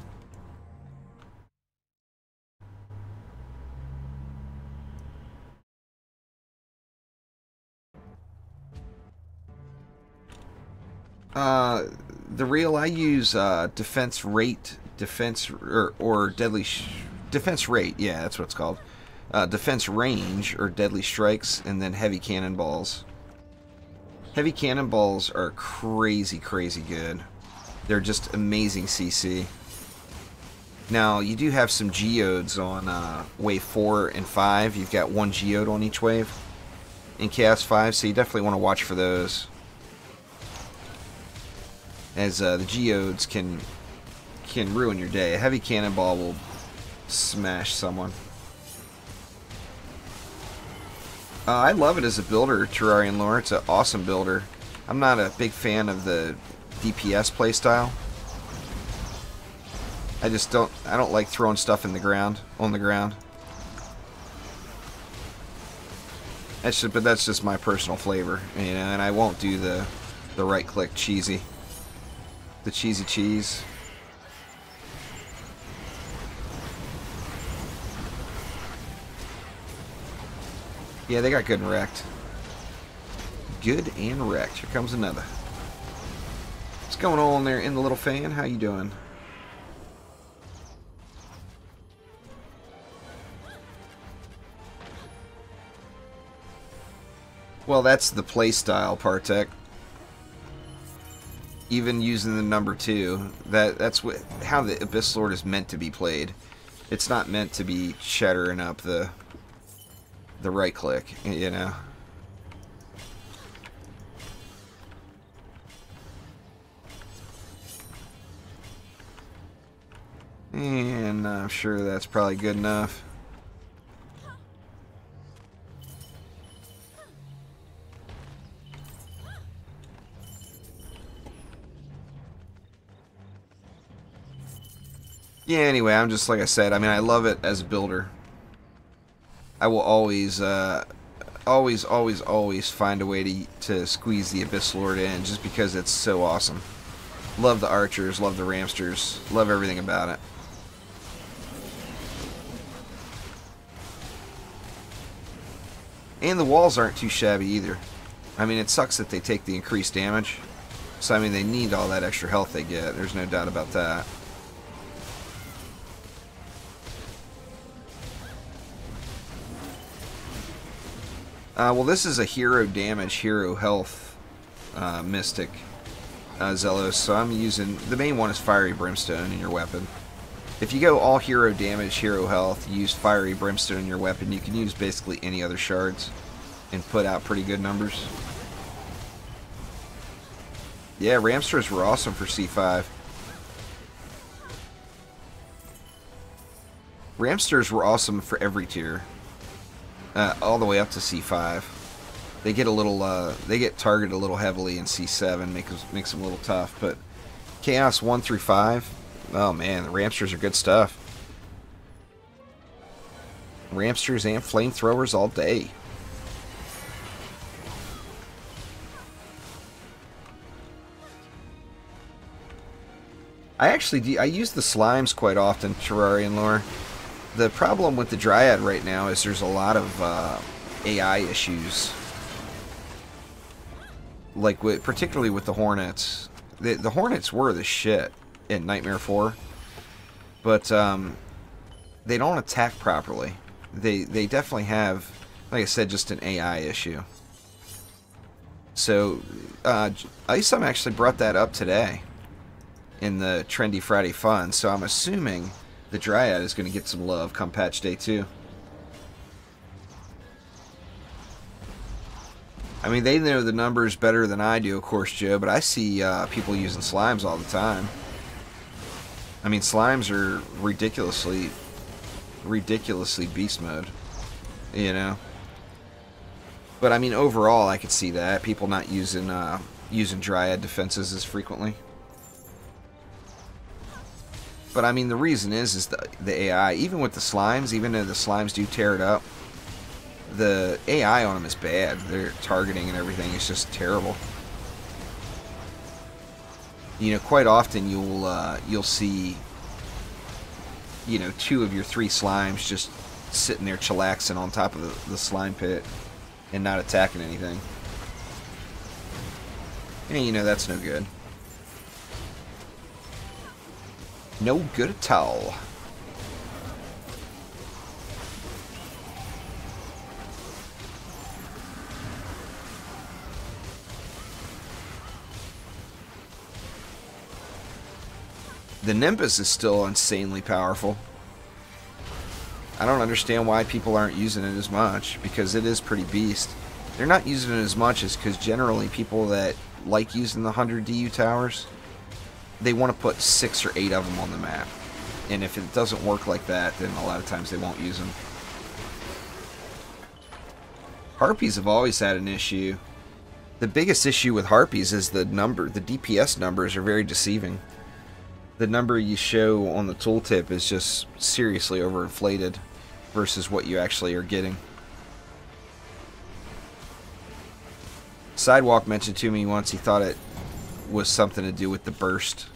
The real I use defense rate, or deadly defense rate. Yeah, that's what it's called. Defense range or deadly strikes, and then heavy cannonballs. Heavy cannonballs are crazy good. They're just amazing CC. Now you do have some geodes on wave 4 and 5. You've got one geode on each wave in Chaos 5, so you definitely want to watch for those. As the geodes can ruin your day. A heavy cannonball will smash someone. I love it as a builder, Terrarian Lore. It's an awesome builder. I'm not a big fan of the DPS playstyle. I don't like throwing stuff on the ground. But that's just my personal flavor, you know, and I won't do the right click cheesy. The cheesy cheese. Yeah, they got good and wrecked. Good and wrecked. Here comes another. What's going on there in the little fan? How you doing? Well, that's the play style, Partek. Even using the number 2, that's how the Abyss Lord is meant to be played. It's not meant to be shattering up the right click, you know. And I'm sure that's probably good enough. Yeah, anyway, I'm just, like I said, I mean, I love it as a builder. I will always find a way to squeeze the Abyss Lord in, just because it's so awesome. Love the archers, love the ramsters, love everything about it. And the walls aren't too shabby either. I mean, it sucks that they take the increased damage. So, I mean, they need all that extra health they get. There's no doubt about that. Well, this is a hero damage, hero health mystic Zealous, so I'm using... The main one is Fiery Brimstone in your weapon. If you go all hero damage, hero health, use Fiery Brimstone in your weapon, you can use basically any other shards and put out pretty good numbers. Yeah, Ramsters were awesome for C5. Ramsters were awesome for every tier. All the way up to C5. They get a little, they get targeted a little heavily in C7, makes them a little tough. But Chaos 1 through 5, Oh man, the Ramsters are good stuff. Ramsters and flamethrowers all day. I use the slimes quite often, Terrarian lore. The problem with the Dryad right now is there's a lot of AI issues. Like, particularly with the Hornets. The Hornets were the shit in Nightmare 4. But they don't attack properly. They definitely have, like I said, just an AI issue. So, Isom actually brought that up today in the Trendy Friday Fun, so I'm assuming the Dryad is going to get some love come patch day 2. I mean, they know the numbers better than I do, of course, Joe, but I see people using slimes all the time. I mean, slimes are ridiculously beast mode, you know? But I mean, overall, I could see that. People not using Dryad defenses as frequently. But I mean, the reason is the AI. Even with the slimes, even though the slimes do tear it up, the AI on them is bad. Their targeting and everything is just terrible. You know, quite often you'll see, you know, 2 of your 3 slimes just sitting there chillaxing on top of the slime pit and not attacking anything. And you know that's no good. No good at all. The Nimbus is still insanely powerful. I don't understand why people aren't using it as much, because it is pretty beast. They're not using it as much as because generally people that like using the 100 DU towers, they want to put 6 or 8 of them on the map. And if it doesn't work like that, then a lot of times they won't use them. Harpies have always had an issue. The biggest issue with Harpies is the number. The DPS numbers are very deceiving. The number you show on the tooltip is just seriously overinflated versus what you actually are getting. Sidewalk mentioned to me once he thought it was something to do with the burst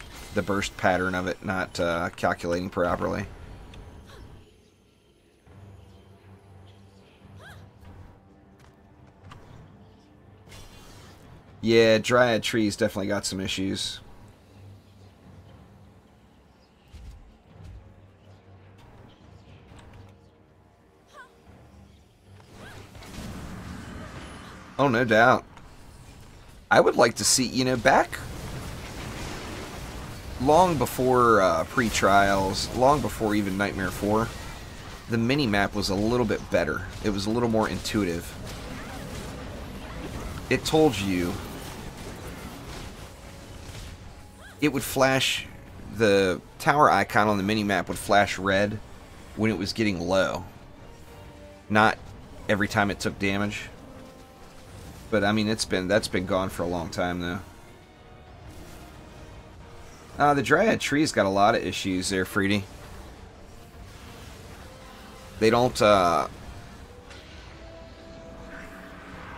pattern of it not calculating properly. Yeah, Dryad trees definitely got some issues. Oh, no doubt. I would like to see, you know, back long before pre-trials, long before even Nightmare 4, the mini-map was a little bit better. It was a little more intuitive. It told you, it would flash, the tower icon on the mini-map would flash red when it was getting low. Not every time it took damage. But I mean, that's been gone for a long time though. The Dryad tree's got a lot of issues there, Freedy. They don't have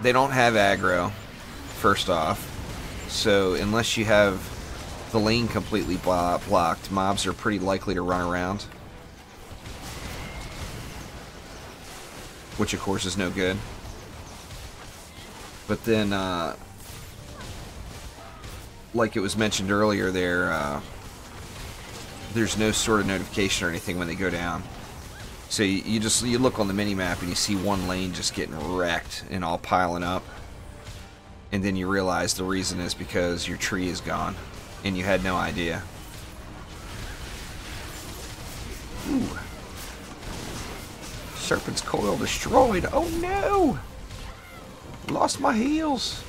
aggro, first off. So unless you have the lane completely blocked, mobs are pretty likely to run around. Which of course is no good. But then, like it was mentioned earlier there, there's no sort of notification or anything when they go down. So you look on the mini-map and you see one lane just getting wrecked and all piling up. And then you realize the reason is because your tree is gone and you had no idea. Ooh. Serpent's coil destroyed. Oh no! Lost my heels.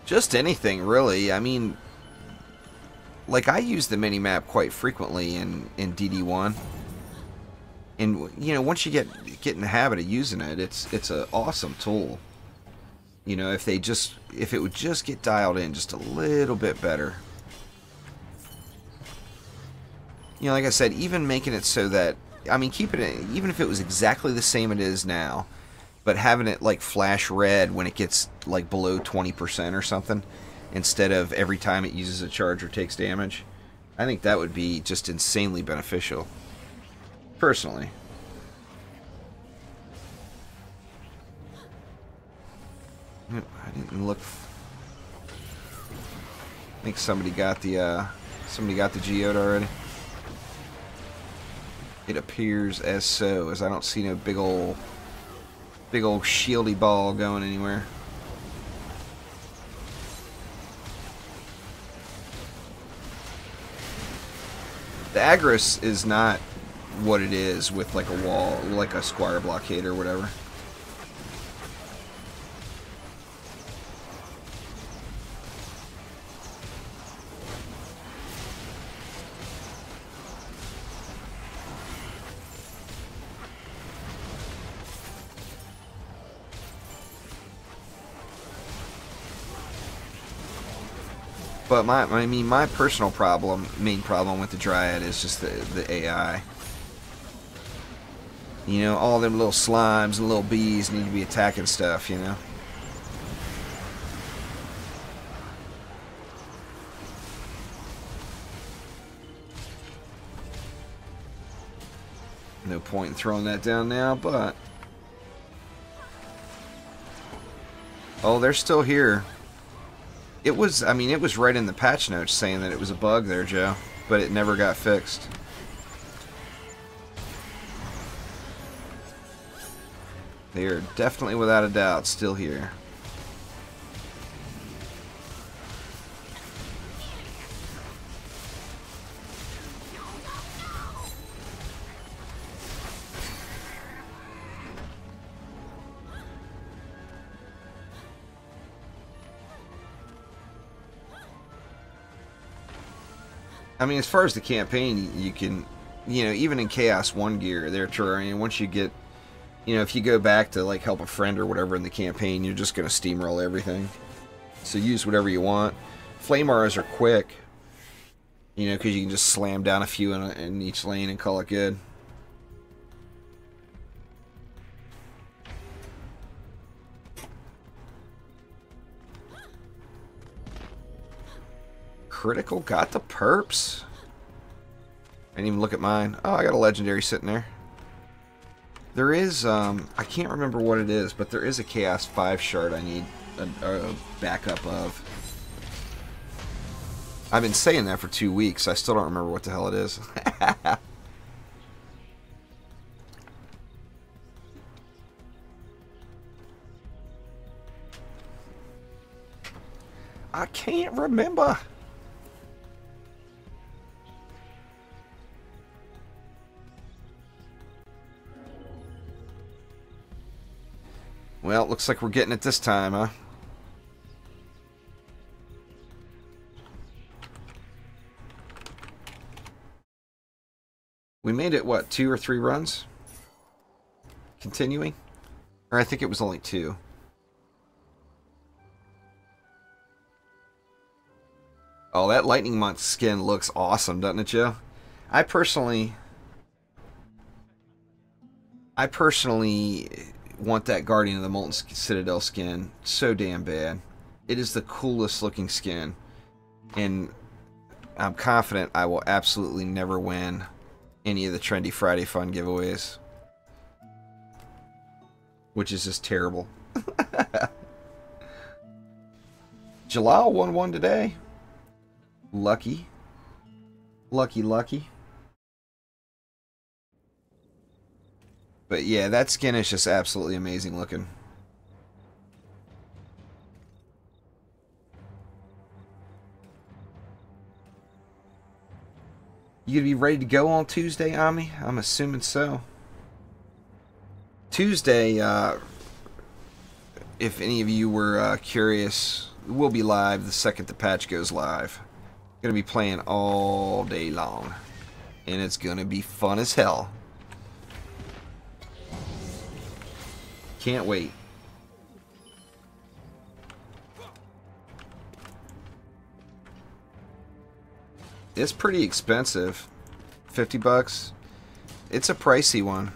Just anything, really. I mean, like I use the mini map quite frequently in DD1, and you know, once you get in the habit of using it, it's an awesome tool. You know, if it would just get dialed in just a little bit better. You know, like I said, even making it so that, I mean, keeping it, even if it was exactly the same it is now, but having it like flash red when it gets like below 20% or something, instead of every time it uses a charge or takes damage, I think that would be just insanely beneficial, personally. I didn't look. I think somebody got the geode already. It appears as so, as I don't see no big old shieldy ball going anywhere. The Agris is not what it is with like a wall, like a squire blockade or whatever. But my personal main problem with the Dryad is just the AI. You know, all them little slimes and little bees need to be attacking stuff, you know. No point in throwing that down now, but... Oh, they're still here. It was, I mean, it was right in the patch notes saying that it was a bug there, Joe, but it never got fixed. They are definitely, without a doubt, still here. I mean, as far as the campaign, you can, you know, even in Chaos 1 gear, they're terrain. Once you get, you know, if you go back to, like, help a friend or whatever in the campaign, you're just going to steamroll everything. So use whatever you want. Flame auras are quick, you know, because you can just slam down a few in each lane and call it good. Critical got the perps. I didn't even look at mine. Oh, I got a legendary sitting there. There is, I can't remember what it is, but there is a Chaos 5 shard I need a backup of. I've been saying that for 2 weeks. I still don't remember what the hell it is. I can't remember. Well, looks like we're getting it this time, huh? We made it, what, 2 or 3 runs? Continuing? Or I think it was only 2. Oh, that Lightning Monk skin looks awesome, doesn't it, Joe? I personally want that Guardian of the Molten Citadel skin so damn bad. It is the coolest looking skin, and I'm confident I will absolutely never win any of the Trendy Friday Fun giveaways, which is just terrible. Jalal won one today. Lucky. Lucky. But yeah, that skin is just absolutely amazing looking. You gonna be ready to go on Tuesday, Ami? I'm assuming so. Tuesday, if any of you were curious, we'll be live the second the patch goes live. Gonna be playing all day long. And it's gonna be fun as hell. Can't wait. It's pretty expensive. 50 bucks. It's a pricey one.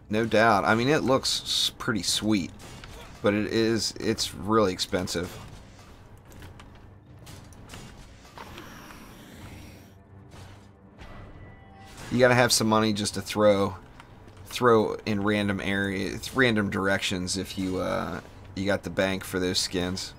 No doubt. I mean, it looks pretty sweet. But it's really expensive. You gotta have some money just to throw in random areas, random directions if you you got the bank for those skins.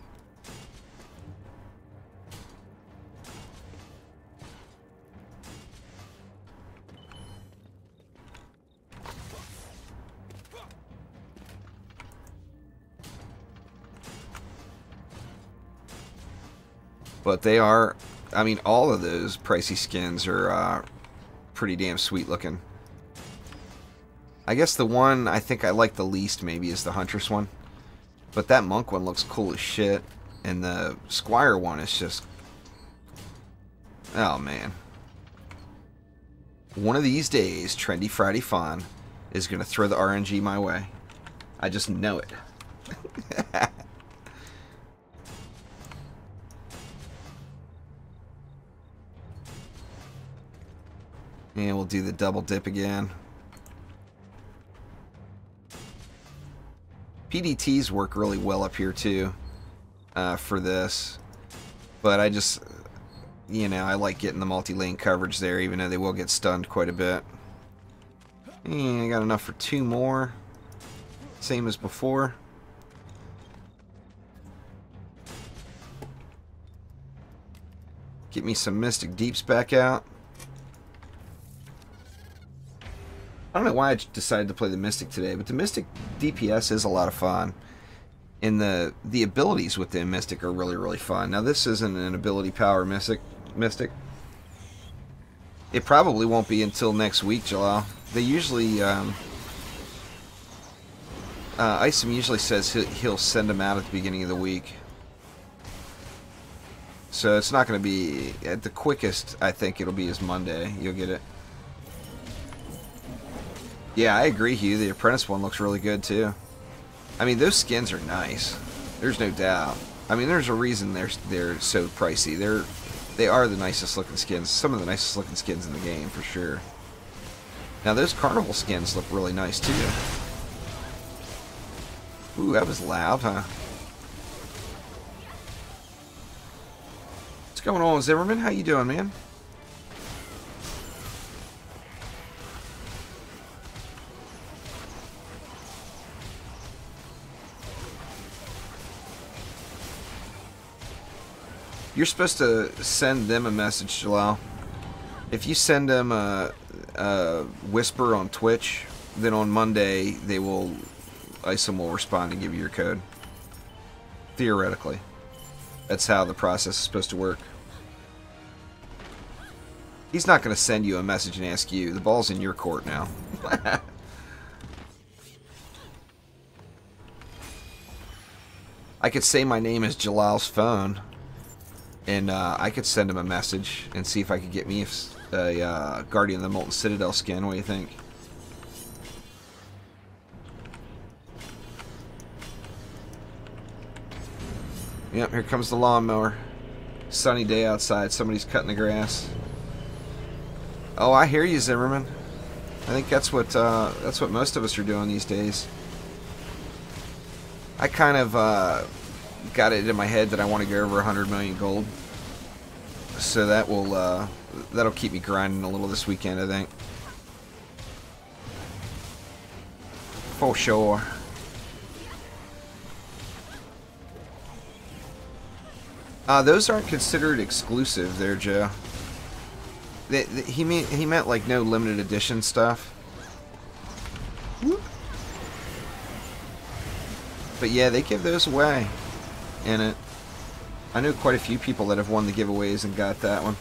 But they are, I mean, all of those pricey skins are pretty damn sweet looking. I guess the one I think I like the least maybe is the Huntress one. But that Monk one looks cool as shit. And the Squire one is just... oh, man. One of these days, Trendy Friday Fun is going to throw the RNG my way. I just know it. And we'll do the double dip again. PDTs work really well up here too for this. But I just, you know, I like getting the multi-lane coverage there even though they will get stunned quite a bit. And I got enough for 2 more. Same as before. Get me some Mystic Deeps back out. I don't know why I decided to play the Mystic today, but the Mystic DPS is a lot of fun. And the abilities with the Mystic are really, really fun. Now, this isn't an ability power Mystic. It probably won't be until next week, Jalal. They usually... Isom usually says he'll send them out at the beginning of the week. So it's not going to be... at the quickest, I think it'll be is Monday. You'll get it. Yeah, I agree, Hugh. The Apprentice one looks really good, too. I mean, those skins are nice. There's no doubt. I mean, there's a reason they're so pricey. They are the nicest looking skins. Some of the nicest looking skins in the game, for sure. Now, those Carnival skins look really nice, too. Ooh, that was loud, huh? What's going on, Zimmerman? How you doing, man? You're supposed to send them a message, Jalal. If you send them a whisper on Twitch, then on Monday Isom will respond and give you your code. Theoretically. That's how the process is supposed to work. He's not going to send you a message and ask you. The ball's in your court now. I could say my name is Jalal's phone. And I could send him a message and see if I could get me a Guardian of the Molten Citadel skin. What do you think? Yep, here comes the lawnmower. Sunny day outside. Somebody's cutting the grass. Oh, I hear you, Zimmerman. I think that's what most of us are doing these days. I kind of got it in my head that I want to go over 100 million gold. So that will that'll keep me grinding a little this weekend, I think. For sure. Those aren't considered exclusive there, Joe. He meant like no limited edition stuff. Whoop. But yeah, they give those away. And I know quite a few people that have won the giveaways and got that one.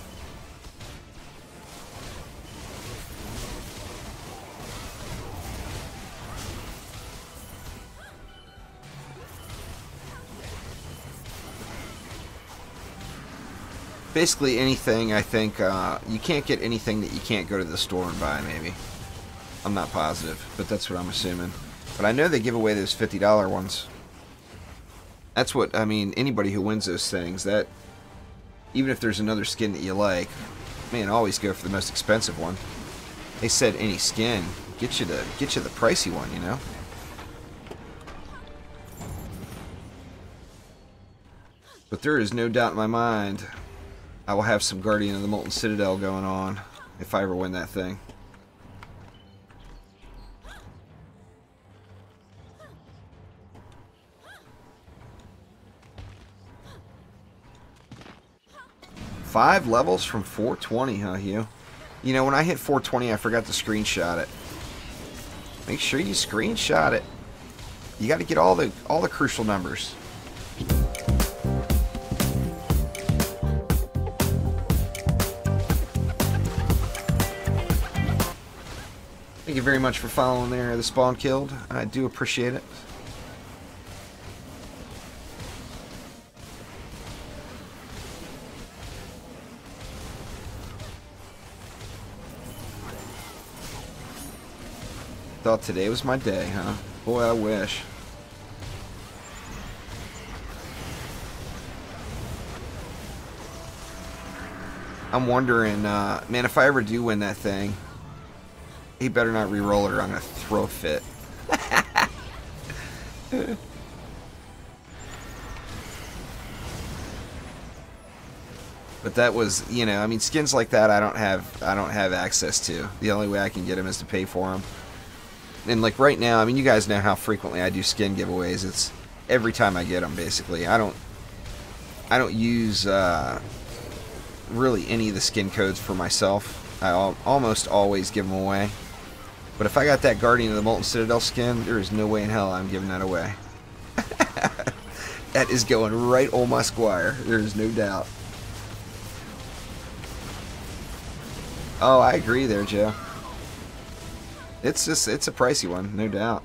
basically anything. I think you can't get anything that you can't go to the store and buy. Maybe. I'm not positive, but that's what I'm assuming. But I know they give away those $50 ones. That's what I mean. Anybody who wins those things, that even if there's another skin that you like, man, always go for the most expensive one. They said any skin, get you the pricey one, you know. But there is no doubt in my mind I will have some Guardian of the Molten Citadel going on if I ever win that thing. Five levels from 420, huh, Hugh? You know, when I hit 420, I forgot to screenshot it. Make sure you screenshot it. You got to get all the crucial numbers. Thank you very much for following there, the Spawn Killed. I do appreciate it. Thought today was my day, huh? Boy, I wish. I'm wondering, man, if I ever do win that thing, he better not re-roll it or I'm going to throw a fit. But that was, you know, I mean, skins like that I don't have access to. The only way I can get them is to pay for them. And like right now, I mean, you guys know how frequently I do skin giveaways. It's every time I get them, basically. I don't use really any of the skin codes for myself. I almost always give them away. But if I got that Guardian of the Molten Citadel skin, there is no way in hell I'm giving that away. That is going right on my Squire. There is no doubt. Oh, I agree there, Joe. It's a pricey one, no doubt.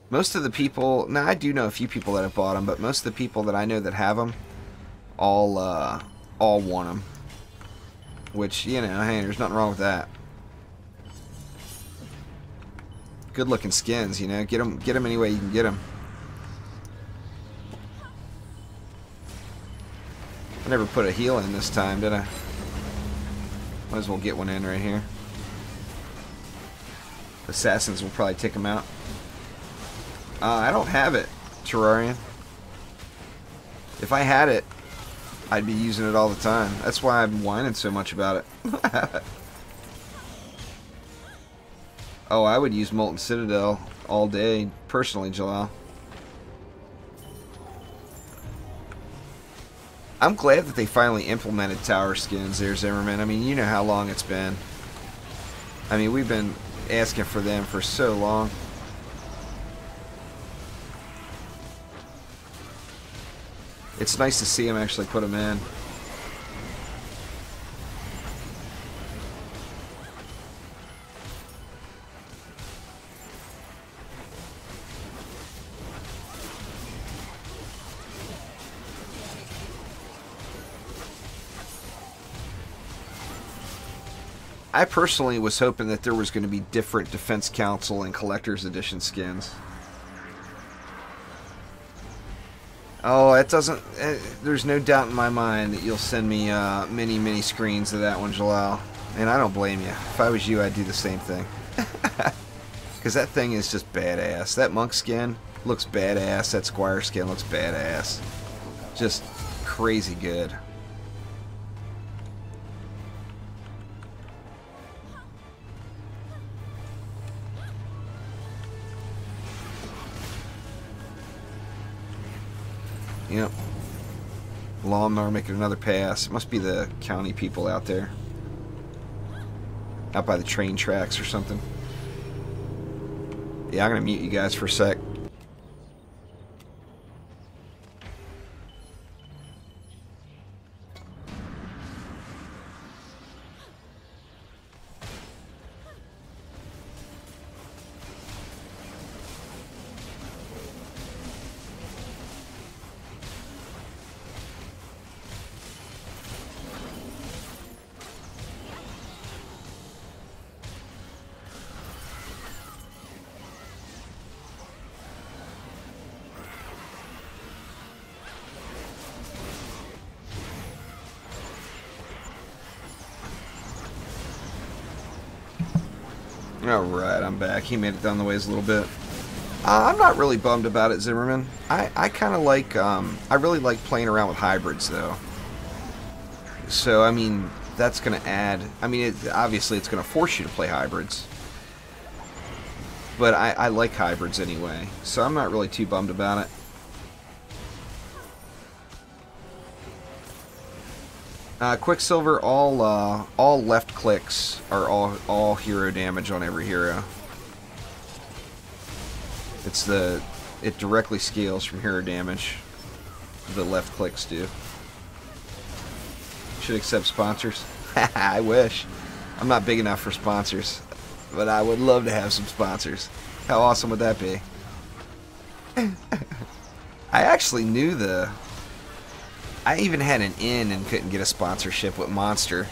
Most of the people, now I do know a few people that have bought them, but most of the people that I know that have them, all want them. Which, you know, hey, there's nothing wrong with that. Good looking skins, you know, get them any way you can get them. I never put a heal in this time, did I? Might as well get one in right here. Assassins will probably take them out. I don't have it, Terrarian. If I had it, I'd be using it all the time. That's why I'm whining so much about it. Oh, I would use Molten Citadel all day, personally, Jalal. I'm glad that they finally implemented tower skins there, Zimmerman. I mean, you know how long it's been. I mean, we've been asking for them for so long. It's nice to see them actually put them in. I personally was hoping that there was going to be different Defense Council and Collector's Edition skins. Oh, it doesn't... there's no doubt in my mind that you'll send me many screens of that one, Jalal. And I don't blame you. If I was you, I'd do the same thing. Because that thing is just badass. That monk skin looks badass. That squire skin looks badass. Just crazy good. Yep. Lawnmower making another pass. It must be the county people out there. Out by the train tracks or something. Yeah, I'm going to mute you guys for a sec. Alright, I'm back. He made it down the ways a little bit. I'm not really bummed about it, Zimmerman. I kind of like, I really like playing around with hybrids, though. So, I mean, that's going to add, I mean, obviously it's going to force you to play hybrids. But I like hybrids anyway, so I'm not really too bummed about it. Quicksilver, all left clicks are all hero damage on every hero. It directly scales from hero damage. The left clicks do. Should accept sponsors. I wish. I'm not big enough for sponsors, but I would love to have some sponsors. How awesome would that be? I actually knew I even had an in and couldn't get a sponsorship with Monster.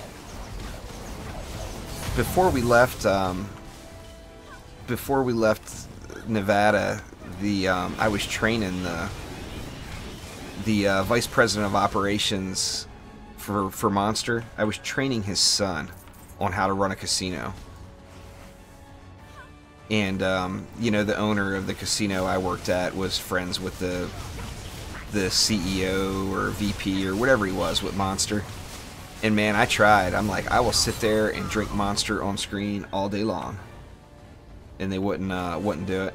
Before we left Nevada, I was training the vice president of operations for Monster. I was training his son on how to run a casino. And you know, the owner of the casino I worked at was friends with the CEO or VP or whatever he was with Monster. And man, I tried. I'm like, I will sit there and drink Monster on screen all day long. And they wouldn't do it.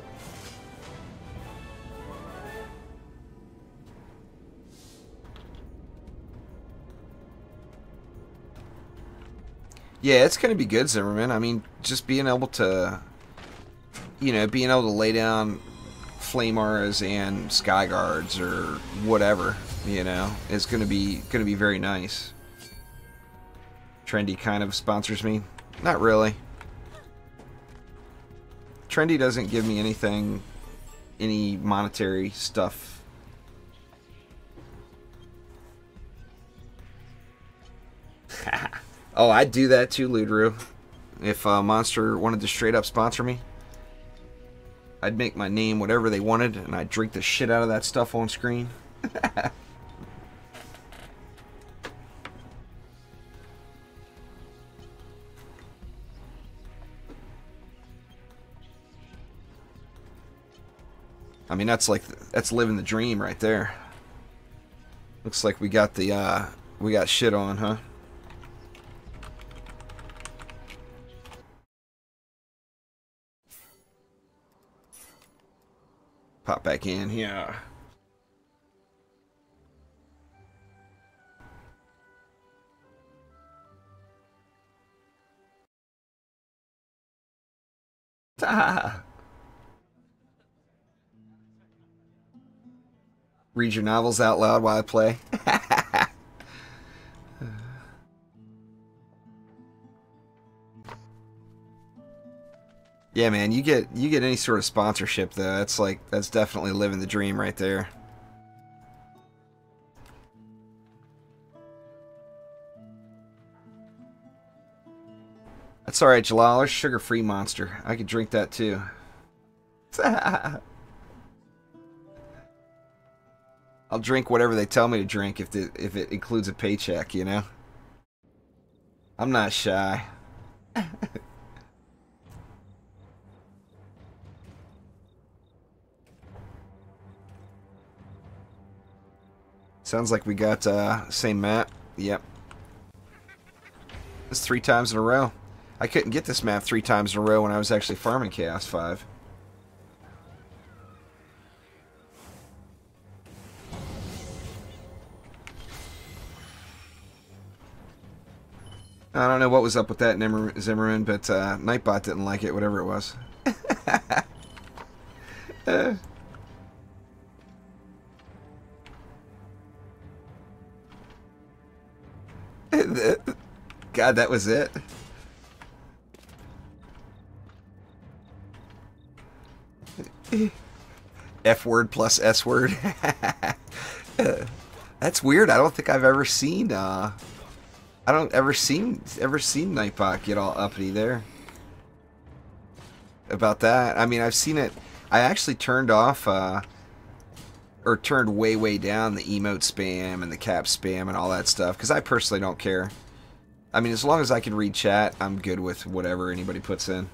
Yeah, it's going to be good, Zimmerman. I mean, just being able to, you know, being able to lay down flame auras and sky guards or whatever, you know, is going to be very nice. Trendy kind of sponsors me. Not really. Trendy doesn't give me anything, any monetary stuff. Oh, I'd do that too, Ludru. If Monster wanted to straight up sponsor me, I'd make my name whatever they wanted, and I'd drink the shit out of that stuff on screen. I mean, that's living the dream right there. Looks like we got shit on, huh? Pop back in here. Read your novels out loud while I play. Yeah, man, you get any sort of sponsorship though. That's definitely living the dream right there. That's alright, Jalal. There's sugar-free Monster. I could drink that too. I'll drink whatever they tell me to drink if it includes a paycheck, you know? I'm not shy. Sounds like we got same map. Yep. It's 3 times in a row. I couldn't get this map 3 times in a row when I was actually farming Chaos 5. I don't know what was up with that, Zimmerman, but Nightbot didn't like it, whatever it was. God, that was it. F word plus S word. That's weird. I don't think I've ever seen ever seen Nightbot get all uppity there about that. I mean, I've seen it. I actually turned off or turned way down the emote spam and the cap spam and all that stuff because I personally don't care. I mean, as long as I can read chat, I'm good with whatever anybody puts in.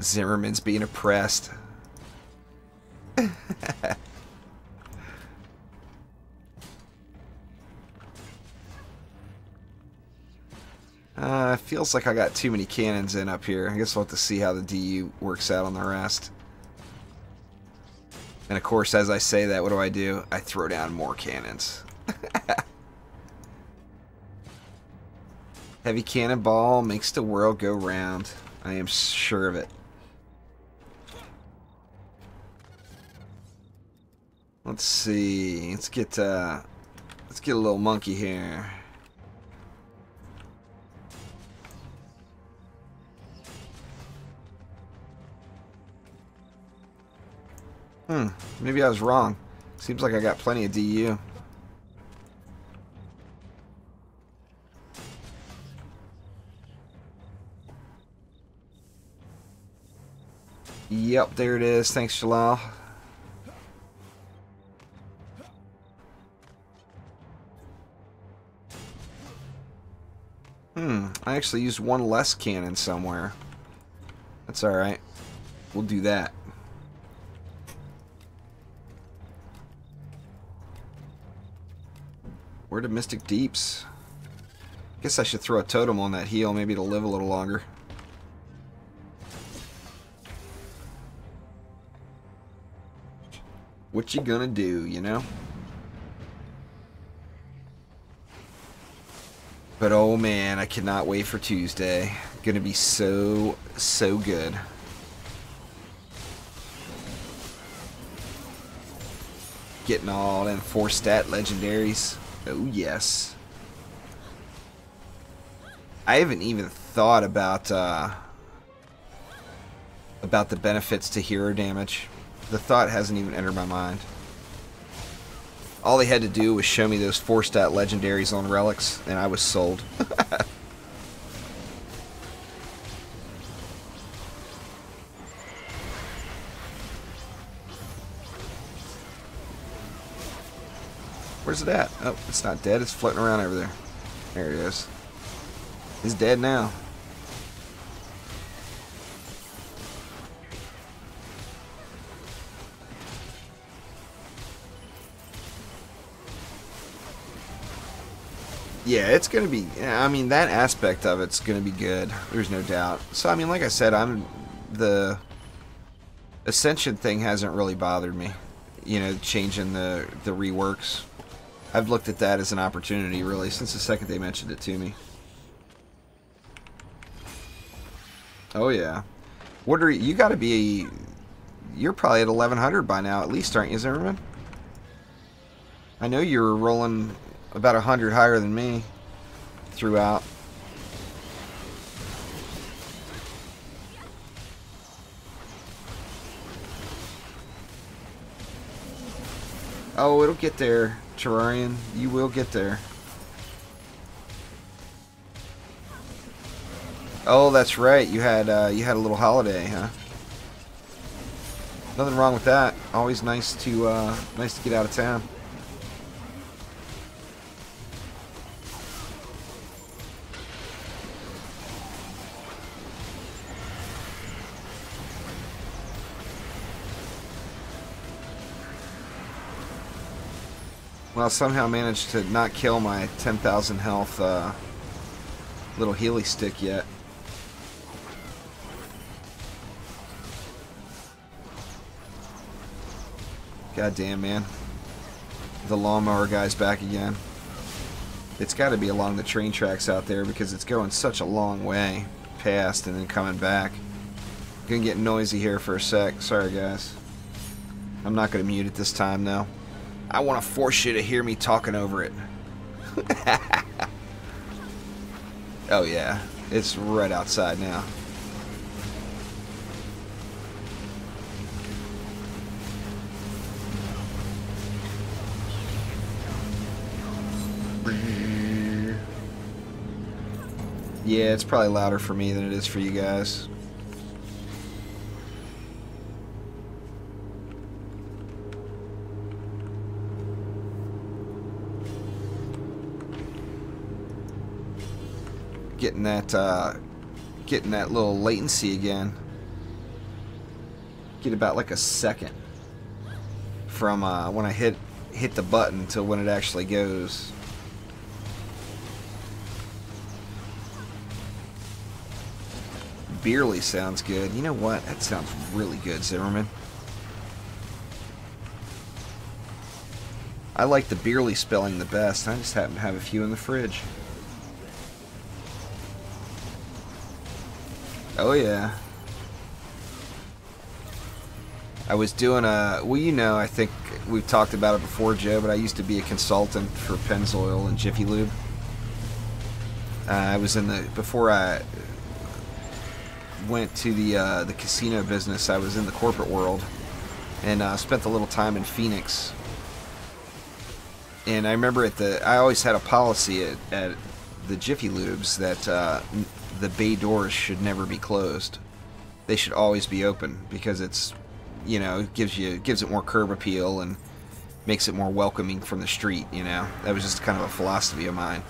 Zimmerman's being oppressed. Feels like I got too many cannons in up here. I guess we'll have to see how the DU works out on the rest. And of course, as I say that, what do? I throw down more cannons. Heavy cannonball makes the world go round. I am sure of it. Let's see. Let's get a little monkey here. Maybe I was wrong. Seems like I got plenty of DU. Yep, there it is. Thanks, Shalal. I actually used one less cannon somewhere. That's alright. We'll do that. Where to Mystic Deeps? Guess I should throw a totem on that heal. Maybe it'll live a little longer. What you gonna do, you know? But oh man, I cannot wait for Tuesday. Gonna be so good. Getting all them 4-stat legendaries. Oh yes. I haven't even thought about the benefits to hero damage. The thought hasn't even entered my mind. All they had to do was show me those 4-stat legendaries on relics, and I was sold. Where's it at? Oh, it's not dead. It's floating around over there. There it is. It's dead now. Yeah, it's going to be, I mean, that aspect of it's going to be good. There's no doubt. So, I mean, like I said, the Ascension thing hasn't really bothered me. You know, changing the reworks. I've looked at that as an opportunity, really, since the second they mentioned it to me. Oh, yeah. What are you got to be, you're probably at 1100 by now, at least, aren't you, Zimmerman? I know you're rolling about 100 higher than me throughout. Oh, it'll get there, Terrarian. You will get there. Oh, that's right. You had a little holiday, huh? Nothing wrong with that. Always nice to get out of town. Well, somehow managed to not kill my 10,000 health little Healy stick yet. God damn, man. The lawnmower guy's back again. It's got to be along the train tracks out there because it's going such a long way past and then coming back. Gonna get noisy here for a sec. Sorry, guys. I'm not gonna mute it this time, though. I want to force you to hear me talking over it. Oh yeah, it's right outside now. Yeah, it's probably louder for me than it is for you guys. Getting that little latency again. Get about like a second from when I hit the button to when it actually goes. Beerly sounds good. You know what? That sounds really good, Zimmerman. I like the Beerly spelling the best. I just happen to have a few in the fridge. Oh yeah. I was doing well, you know, I think we've talked about it before, Joe, but I used to be a consultant for Pennzoil and Jiffy Lube. I was in the, before I went to the casino business, I was in the corporate world, and spent a little time in Phoenix. And I remember I always had a policy at the Jiffy Lubes that the bay doors should never be closed. They should always be open, because it's, you know, it gives it more curb appeal and makes it more welcoming from the street, you know. That was just kind of a philosophy of mine.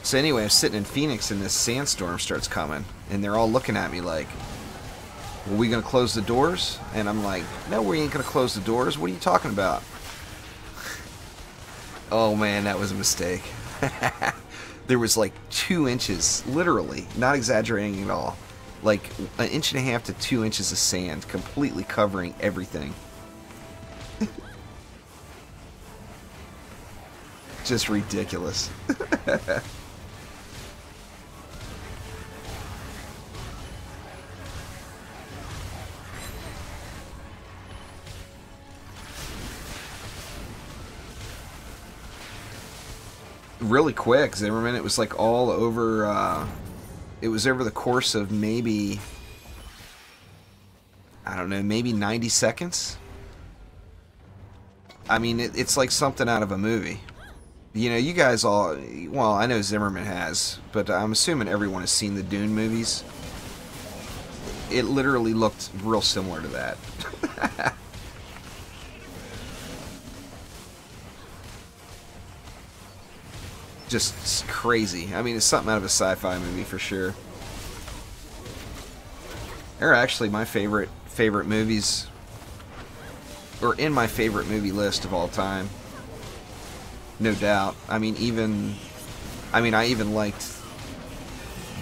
So anyway, I'm sitting in Phoenix and this sandstorm starts coming, and they're all looking at me like, "Are we gonna close the doors?" And I'm like, "No, we ain't gonna close the doors. What are you talking about?" Oh man, that was a mistake. There was like 2 inches, literally, not exaggerating at all, like 1.5 inches to 2 inches of sand completely covering everything. Just ridiculous. Really quick, Zimmerman. It was like all over, it was over the course of maybe, I don't know, maybe 90 seconds. I mean, it's like something out of a movie. You know, you guys all, well, I know Zimmerman has, but I'm assuming everyone has seen the Dune movies. It literally looked real similar to that. Just crazy. I mean, it's something out of a sci-fi movie for sure. They're actually my favorite movies, or in my favorite movie list of all time. No doubt. I mean, I even liked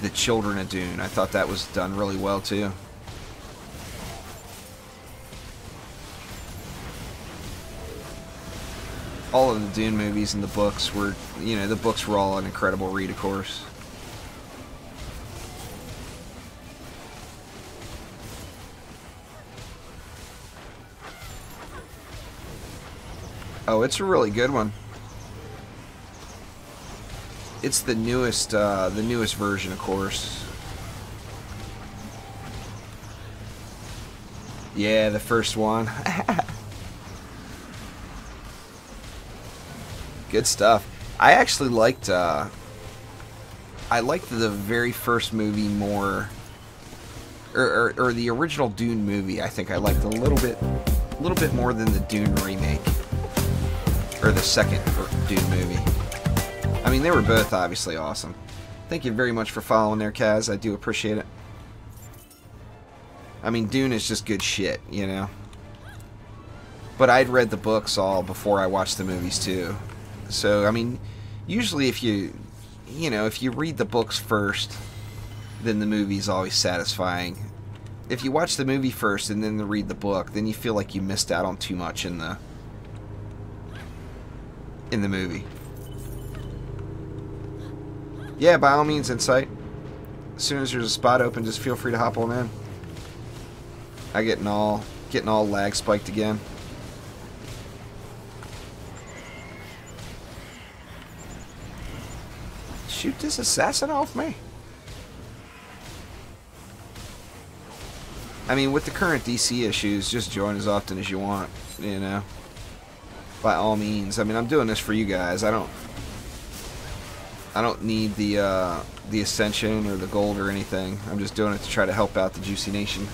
The Children of Dune. I thought that was done really well too. All of the Dune movies and the books were, you know, the books were all an incredible read, of course. Oh, it's a really good one. It's the newest version, of course. Yeah, the first one. Good stuff. I actually liked the very first movie more, or the original Dune movie. I think I liked a little bit more than the Dune remake, or the second Dune movie. I mean, they were both obviously awesome. Thank you very much for following there, Kaz. I do appreciate it. I mean, Dune is just good shit, you know. But I'd read the books all before I watched the movies too. So, I mean, usually if you read the books first, then the movie's always satisfying. If you watch the movie first and then read the book, then you feel like you missed out on too much in the movie. Yeah, by all means, Insight. As soon as there's a spot open, just feel free to hop on in. I getting all lag spiked again. Shoot this assassin off me. I mean, with the current DC issues, just join as often as you want, you know. By all means. I mean, I'm doing this for you guys. I don't need the Ascension or the Gold or anything. I'm just doing it to try to help out the Juicy Nation.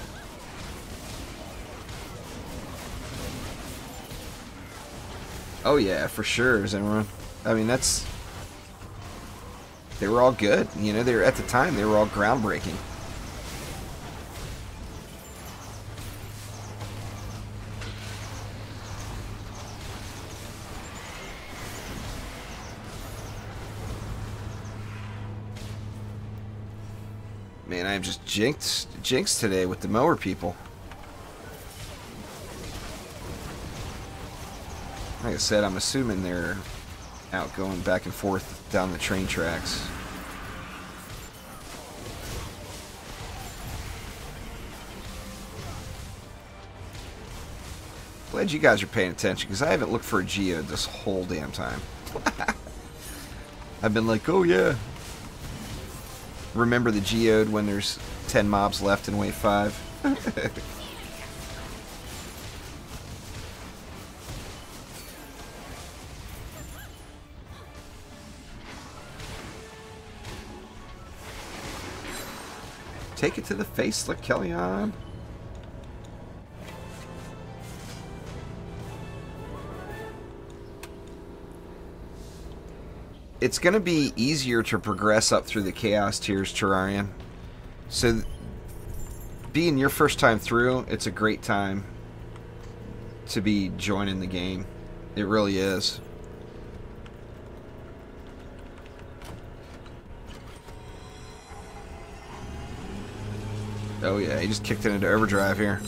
Oh yeah, for sure, Zimmerman. I mean, they were all good, you know. At the time, they were all groundbreaking. Man, I am just jinxed today with the mower people. Like I said, I'm assuming they're out going back and forth down the train tracks. Glad you guys are paying attention, because I haven't looked for a geode this whole damn time. I've been like, oh yeah. Remember the geode when there's 10 mobs left in wave 5? Take it to the face, look, Kellyanne. It's going to be easier to progress up through the Chaos tiers, Terrarian. So, being your first time through, it's a great time to be joining the game. It really is. Oh yeah, he just kicked it into overdrive here.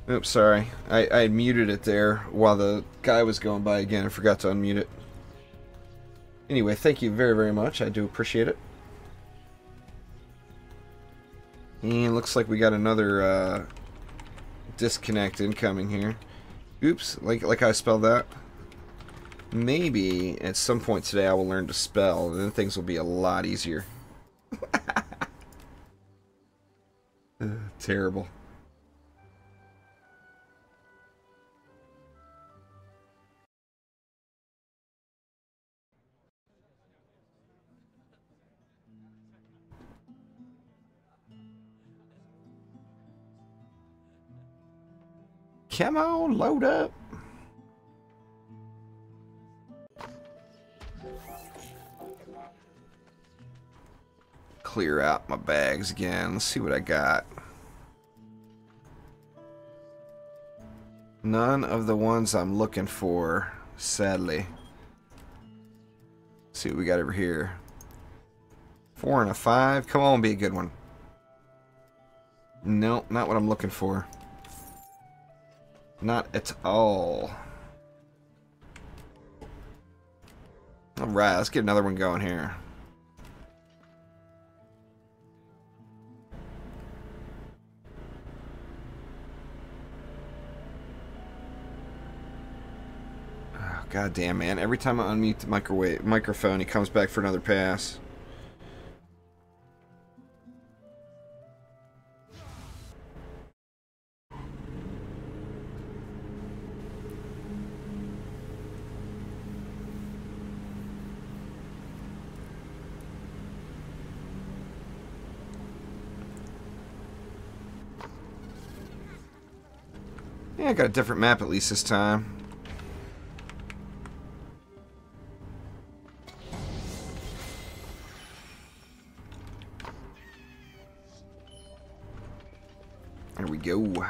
Oops, sorry. I muted it there while the guy was going by again. I forgot to unmute it. Anyway, thank you very, very much. I do appreciate it. And looks like we got another disconnect incoming here. Oops, like I spelled that. Maybe at some point today I will learn to spell, and then things will be a lot easier. Terrible. Come on, load up. Clear out my bags again. Let's see what I got. None of the ones I'm looking for, sadly. Let's see what we got over here. 4 and a 5. Come on, be a good one. No, not what I'm looking for. Not at all. Alright, let's get another one going here. Oh, God damn, man. Every time I unmute the microphone, he comes back for another pass. Yeah, I got a different map at least this time. There we go.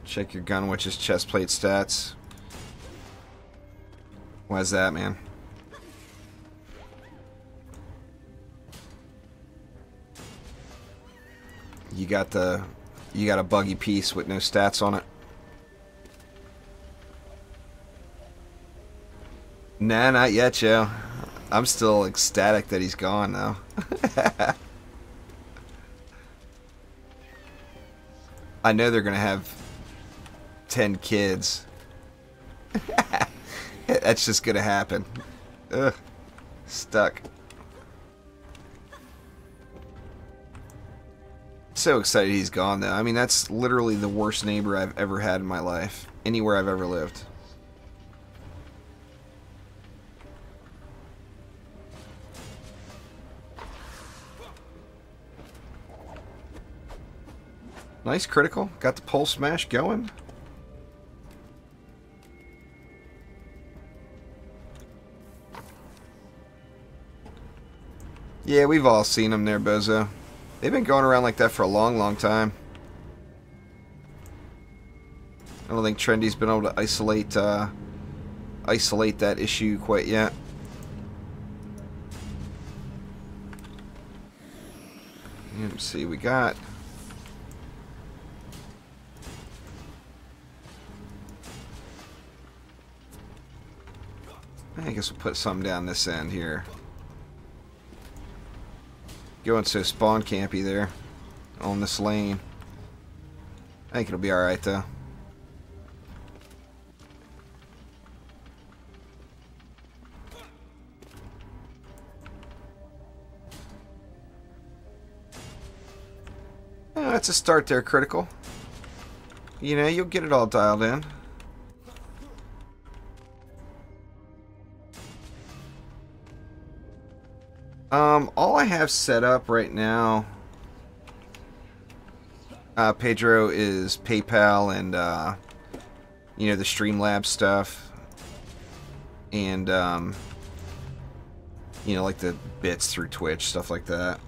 Check your gun witch's chest plate stats. Why's that, man? You got a buggy piece with no stats on it. Nah, not yet, Joe. I'm still ecstatic that he's gone now. I know they're gonna have 10 kids. That's just gonna happen. Ugh. Stuck. So excited he's gone, though. I mean, that's literally the worst neighbor I've ever had in my life. Anywhere I've ever lived. Nice critical. Got the pole smash going. Yeah, we've all seen them there, Bozo. They've been going around like that for a long, long time. I don't think Trendy's been able to isolate that issue quite yet. Let's see, we got... I guess we'll put some down this end here. Going so spawn campy there on this lane. I think it'll be alright though. Oh, that's a start there, critical. You know, you'll get it all dialed in. All I have set up right now, Pedro, is PayPal and, you know, the Streamlabs stuff. And, you know, like the bits through Twitch, stuff like that.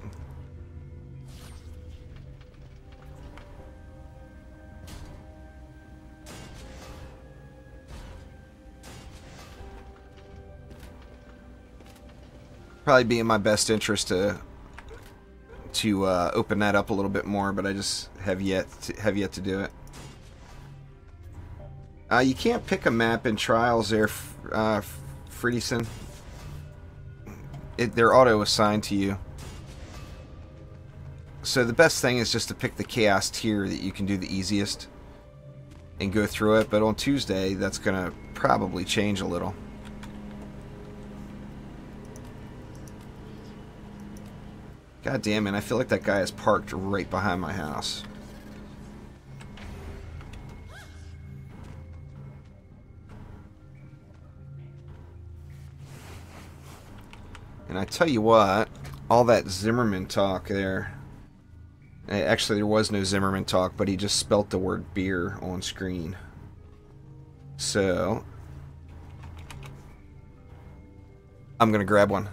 Probably be in my best interest to open that up a little bit more, but I just have yet to do it. You can't pick a map in trials there, Fredison. They're auto assigned to you. So the best thing is just to pick the chaos tier that you can do the easiest and go through it. But on Tuesday, that's gonna probably change a little. God damn it, I feel like that guy is parked right behind my house. And I tell you what, all that Zimmerman talk there... Actually, there was no Zimmerman talk, but he just spelt the word beer on screen. So... I'm gonna grab one.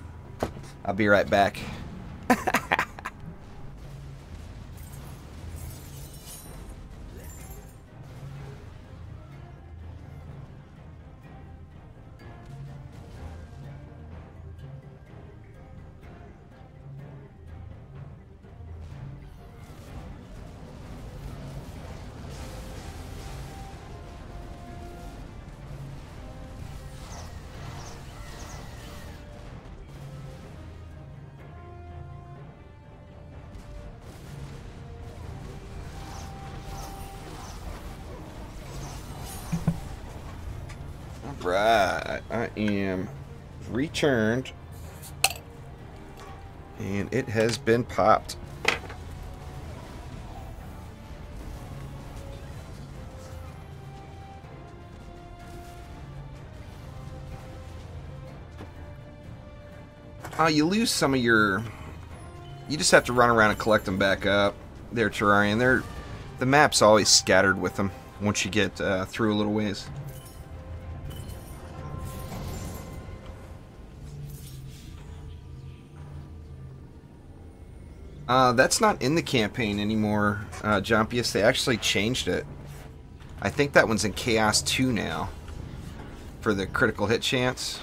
I'll be right back. Right, I am returned, and it has been popped. You lose some of your... You just have to run around and collect them back up. They're Terrarian. The map's always scattered with them once you get through a little ways. That's not in the campaign anymore, Jompius. They actually changed it. I think that one's in Chaos 2 now for the critical hit chance.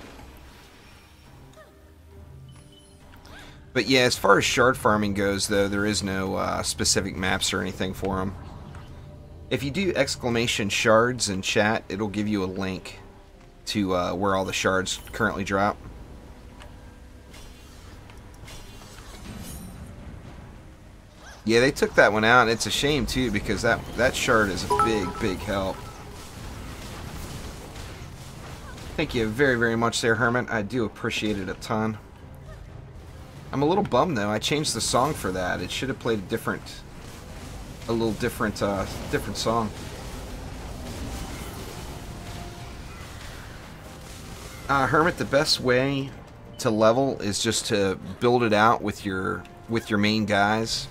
But yeah, as far as shard farming goes, though, there is no specific maps or anything for them. If you do exclamation shards in chat, it'll give you a link to where all the shards currently drop. Yeah, they took that one out, and it's a shame, too, because that shard is a big, big help. Thank you very, very much there, Hermit. I do appreciate it a ton. I'm a little bummed, though. I changed the song for that. It should have played a different a little different different song. Hermit, the best way to level is just to build it out with your main guys.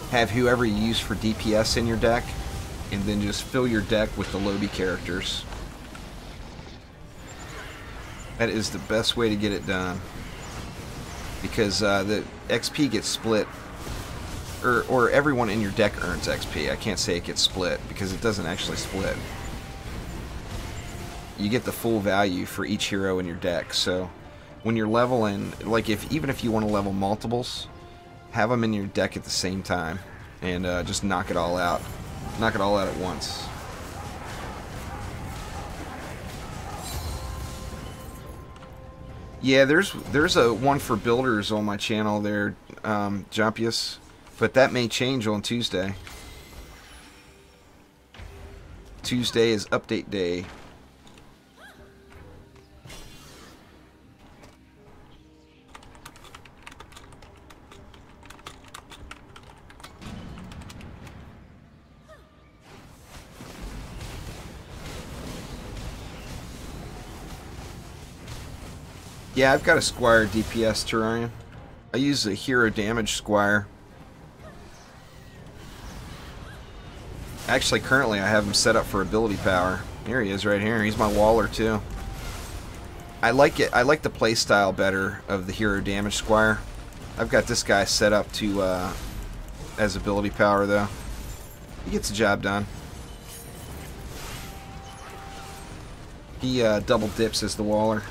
Have whoever you use for DPS in your deck, and then just fill your deck with the lobby characters. That is the best way to get it done, because the XP gets split, or everyone in your deck earns XP. I can't say it gets split because it doesn't actually split. You get the full value for each hero in your deck. So when you're leveling, like even if you want to level multiples, have them in your deck at the same time, and just knock it all out. Knock it all out at once. Yeah, there's a one for builders on my channel there, Jumpius, but that may change on Tuesday. Tuesday is update day. Yeah, I've got a Squire DPS Terrarium. I use a hero damage Squire. Actually, currently I have him set up for ability power. Here he is right here. He's my Waller too. I like it. I like the play style better of the hero damage Squire. I've got this guy set up to as ability power though. He gets the job done. He double dips as the Waller.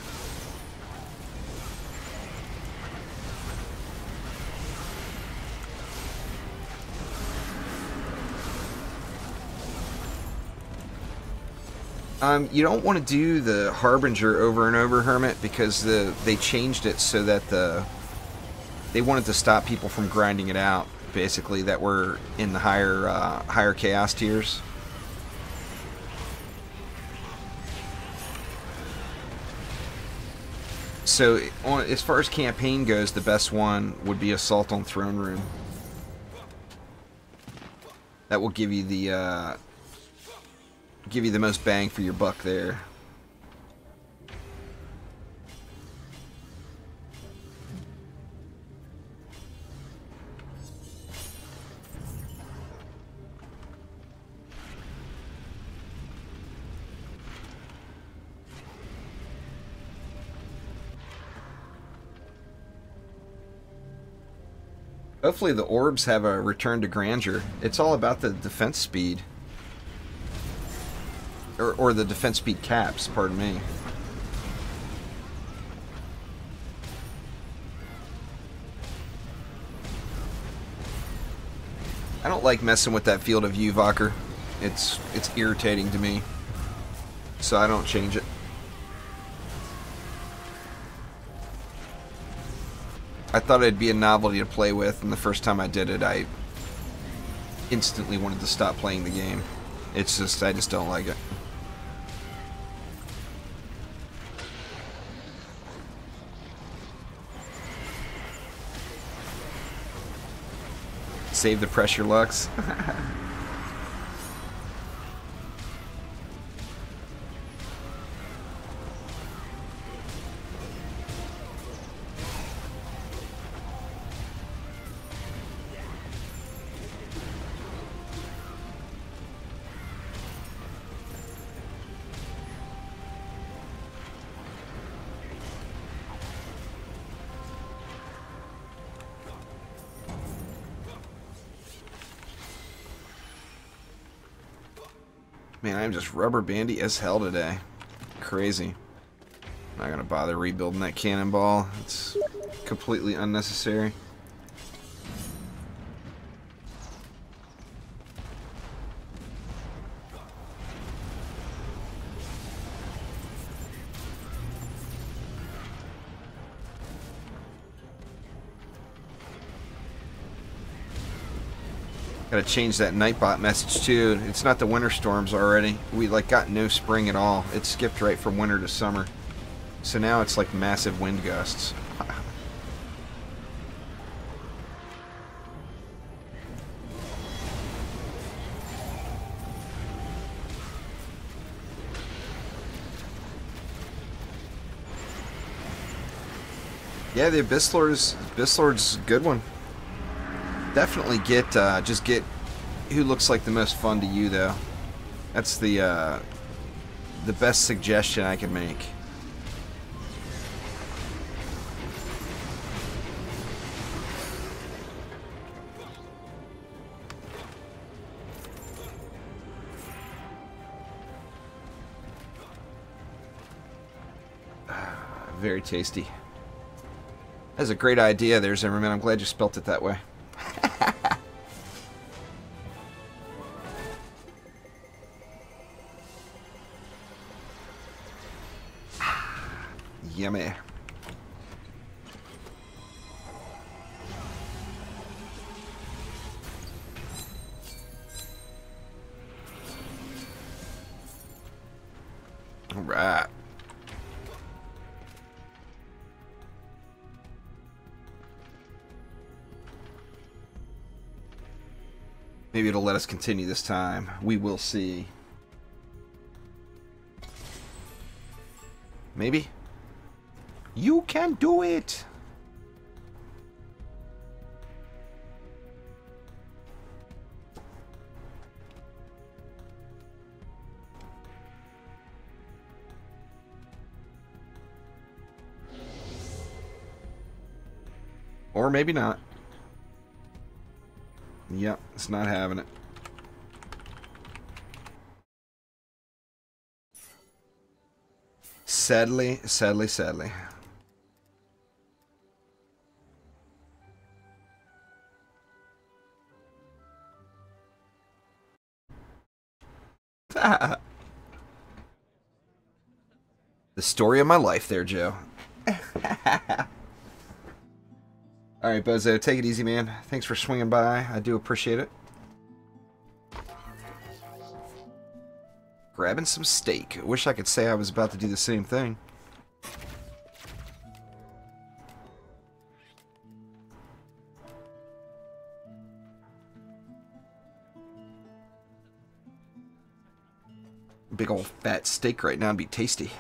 You don't want to do the Harbinger over and over, Hermit, because they changed it so that they wanted to stop people from grinding it out, basically, that were in the higher chaos tiers. So, as far as campaign goes, the best one would be Assault on Throne Room. That will give you the most bang for your buck there. Hopefully the orbs have a return to grandeur. It's all about the defense speed. Or the defense speed caps, pardon me. I don't like messing with that field of view, Valker. It's irritating to me. So I don't change it. I thought it'd be a novelty to play with, and the first time I did it, I instantly wanted to stop playing the game. It's just, I just don't like it. Save the pressure, Lux. Man, I'm just rubber bandy as hell today. Crazy. I'm not gonna bother rebuilding that cannonball. It's completely unnecessary. Gotta change that Nightbot message too. It's not the winter storms already. We like got no spring at all. It skipped right from winter to summer. So now it's like massive wind gusts. Yeah, the Abyss Lord's a good one. Definitely get just get who looks like the most fun to you though. That's the best suggestion I can make. Very tasty. That's a great idea there, Zimmerman. I'm glad you spelt it that way. Yummy. All right. Maybe it'll let us continue this time. We will see. Maybe? You can do it! Or maybe not. Yep, it's not having it. Sadly, sadly, sadly. The story of my life there, Joe. Alright, Bozo, take it easy, man. Thanks for swinging by. I do appreciate it. Grabbing some steak. I wish I could say I was about to do the same thing. Big old fat steak right now would be tasty.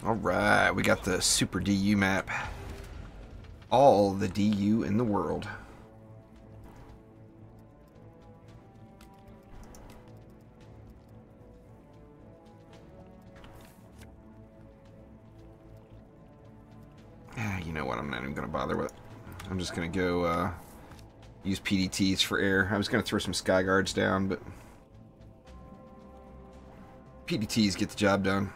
Alright, we got the Super DU map. All the DU in the world. You know what, I'm not even going to bother with it. I'm just going to go use PDTs for air. I was going to throw some Sky Guards down, but PDTs get the job done.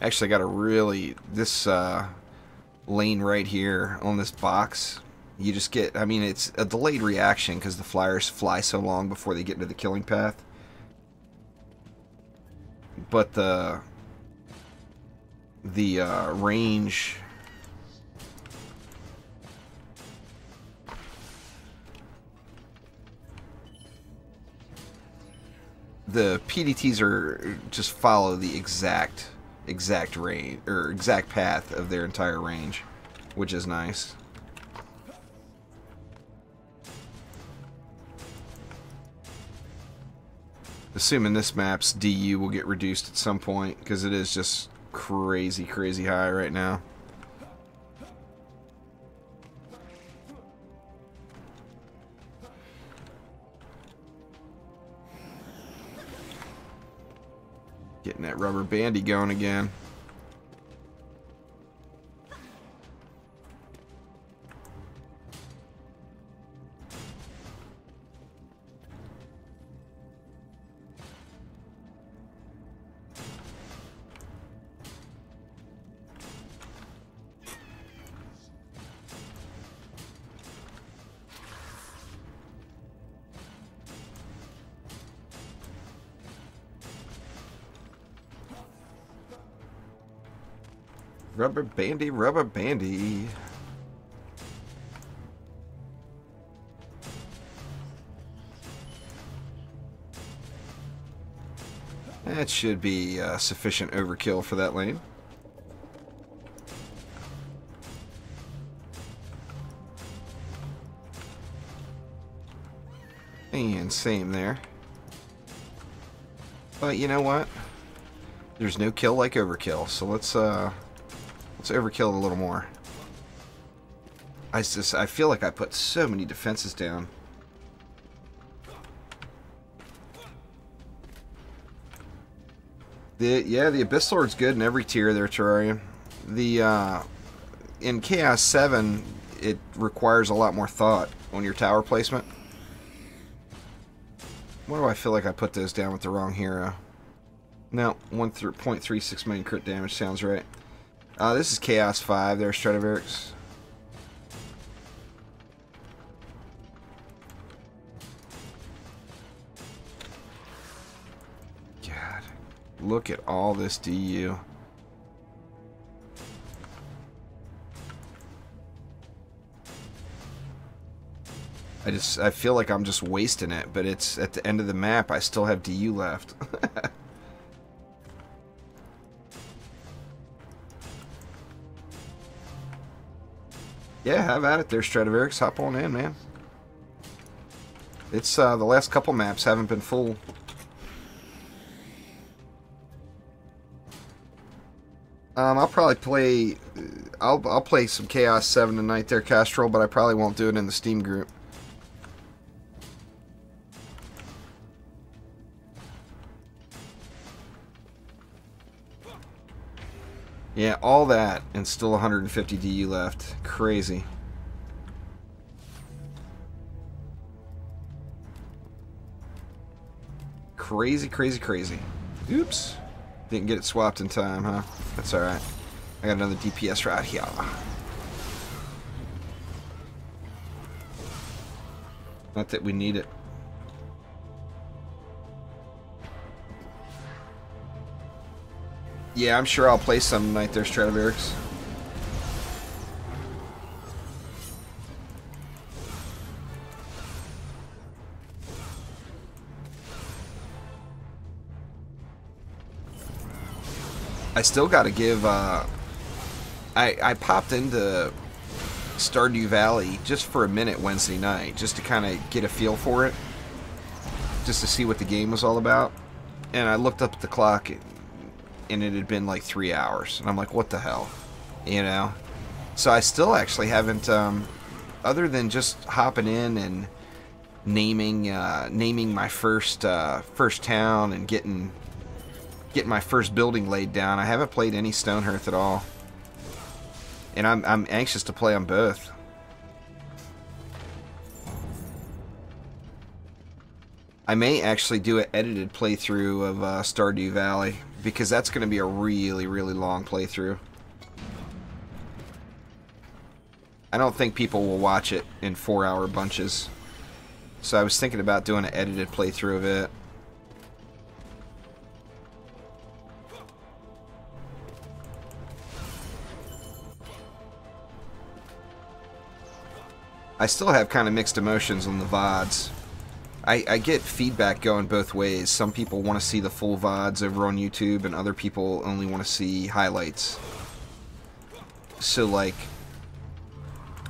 Actually, I got a really... This lane right here on this box, you just get... I mean, it's a delayed reaction because the flyers fly so long before they get into the killing path. But the range... The PDTs are just follow the exact range or exact path of their entire range, which is nice. Assuming this map's DU will get reduced at some point because it is just crazy high right now. Getting that rubber bandy going again. Rubber bandy, rubber bandy. That should be sufficient overkill for that lane. And same there. But you know what? There's no kill like overkill, so let's overkill a little more. I feel like I put so many defenses down. The Abyss Lord's good in every tier there, Terrarium. In Chaos 7, it requires a lot more thought on your tower placement. Why do I feel like I put those down with the wrong hero? No, 1.36 million crit damage sounds right. This is Chaos 5 there, Stradivarius. God, look at all this DU. I feel like I'm just wasting it, but it's at the end of the map. I still have DU left. Yeah, have at it there, Stradivarius. Hop on in, man. It's the last couple maps haven't been full. I'll probably play. I'll play some Chaos 7 tonight there, Castrol, but I probably won't do it in the Steam group. Yeah, all that, and still 150 DU left. Crazy. Crazy, crazy, crazy. Oops. Didn't get it swapped in time, huh? That's alright. I got another DPS right here. Not that we need it. Yeah, I'm sure I'll play some tonight there, Stradivarius. I still got to give, I popped into Stardew Valley just for a minute Wednesday night, just to kind of get a feel for it, just to see what the game was all about. And I looked up at the clock, and it had been like 3 hours. And I'm like, what the hell? You know? So I still actually haven't, other than just hopping in and naming my first town and getting my first building laid down, I haven't played any Stonehearth at all. And I'm anxious to play on both. I may actually do an edited playthrough of Stardew Valley, because that's going to be a really, really long playthrough. I don't think people will watch it in 4-hour bunches. So I was thinking about doing an edited playthrough of it. I still have kind of mixed emotions on the VODs. I get feedback going both ways. Some people want to see the full VODs over on YouTube, and other people only want to see highlights. So, like,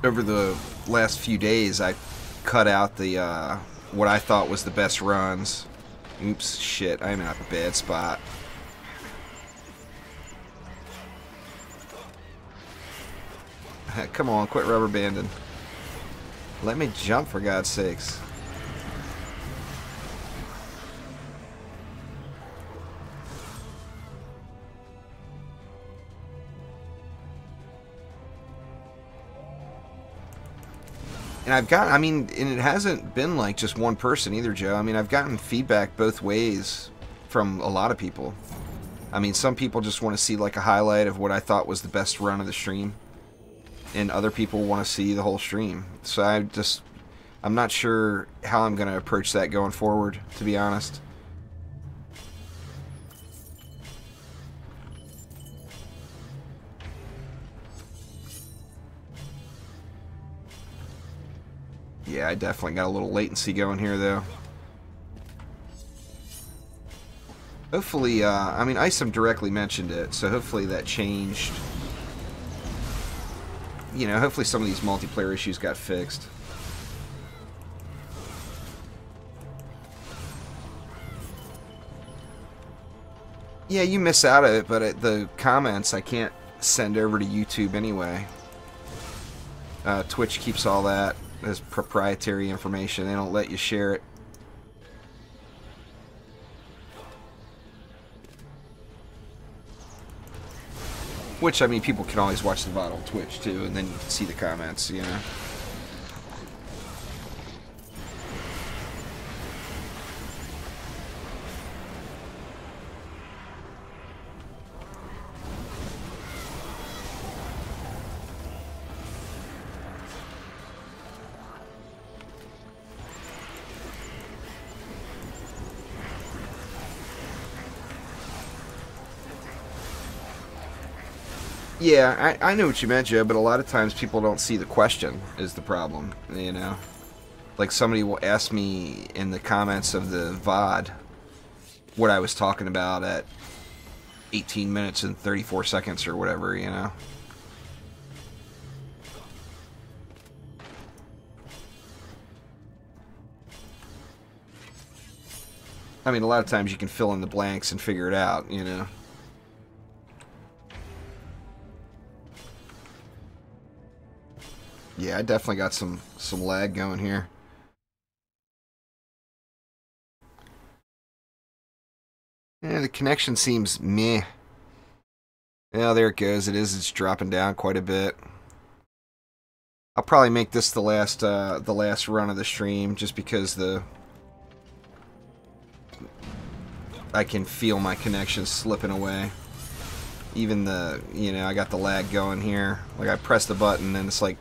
over the last few days, I cut out the what I thought was the best runs. Oops, shit, I'm in a bad spot. Come on, quit rubber banding. Let me jump, for God's sakes. And I've got, I mean, and it hasn't been like just one person either, Joe. I mean, I've gotten feedback both ways from a lot of people. I mean, some people just want to see like a highlight of what I thought was the best run of the stream. And other people want to see the whole stream. So I'm not sure how I'm going to approach that going forward, to be honest. Yeah, I definitely got a little latency going here, though. Hopefully, I mean, Isom directly mentioned it, so hopefully that changed. You know, hopefully some of these multiplayer issues got fixed. Yeah, you miss out on it, but the comments I can't send over to YouTube anyway. Twitch keeps all that as proprietary information. They don't let you share it. Which, I mean, people can always watch the VOD on Twitch, too, and then you can see the comments, you know. Yeah, I know what you meant, Joe, but a lot of times people don't see the question is the problem, you know? Like, somebody will ask me in the comments of the VOD what I was talking about at 18 minutes and 34 seconds or whatever, you know? I mean, a lot of times you can fill in the blanks and figure it out, you know? Yeah, I definitely got some lag going here. Yeah, the connection seems meh. Yeah, there it goes. It's dropping down quite a bit. I'll probably make this the last run of the stream, just because I can feel my connection slipping away. Even you know, I got the lag going here. Like, I press the button and it's like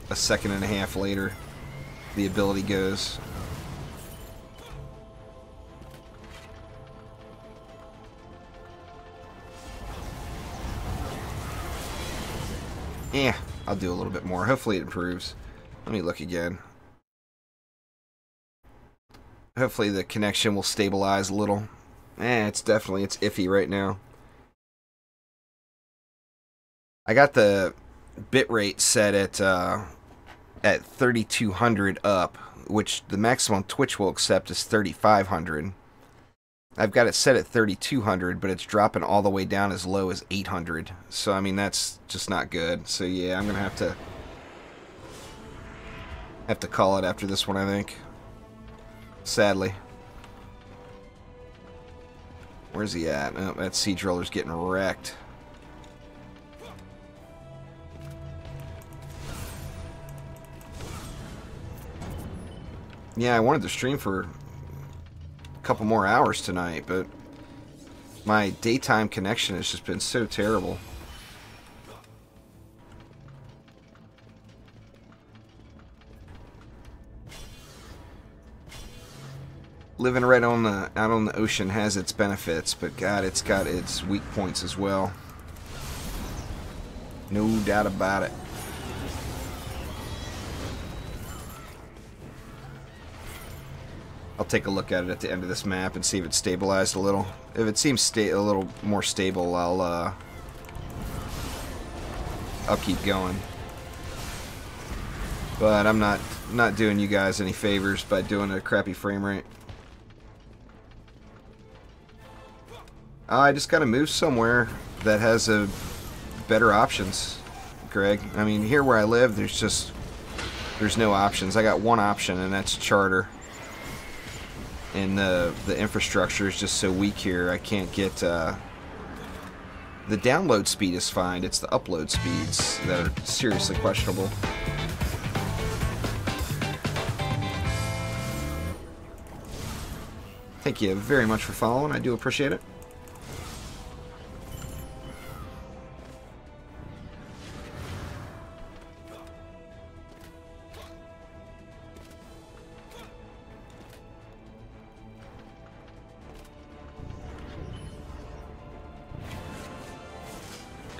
a second and a half later the ability goes. Yeah, I'll do a little bit more. Hopefully it improves. Let me look again. Hopefully the connection will stabilize a little. It's iffy right now. I got the bitrate set at 3200 up, which the maximum Twitch will accept is 3500. I've got it set at 3200, but it's dropping all the way down as low as 800. So, I mean, that's just not good. So, yeah, I'm going to have to call it after this one, I think. Sadly. Where's he at? Oh, that Sea Driller's getting wrecked. Yeah, I wanted to stream for couple more hours tonight, but my daytime connection has just been so terrible. Living right on out on the ocean has its benefits, but God, it's got its weak points as well. No doubt about it. I'll take a look at it at the end of this map and see if it's stabilized a little. If it seems a little more stable, I'll keep going. But I'm not doing you guys any favors by doing a crappy frame rate. I just gotta move somewhere that has better options, Greg. I mean, here where I live, there's no options. I got one option, and that's charter. And the infrastructure is just so weak here. I can't get the download speed is fine. It's the upload speeds that are seriously questionable. Thank you very much for following. I do appreciate it.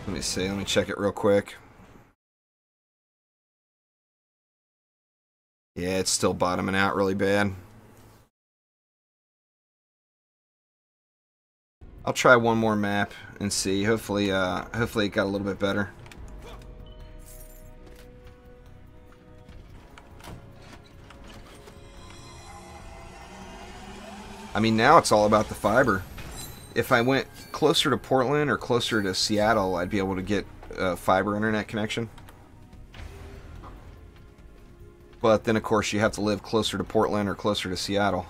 Let me see. Let me check it real quick. Yeah, it's still bottoming out really bad. I'll try one more map and see. Hopefully it got a little bit better. I mean, now it's all about the fiber. If I went closer to Portland or closer to Seattle, I'd be able to get a fiber internet connection. But then, of course, you have to live closer to Portland or closer to Seattle.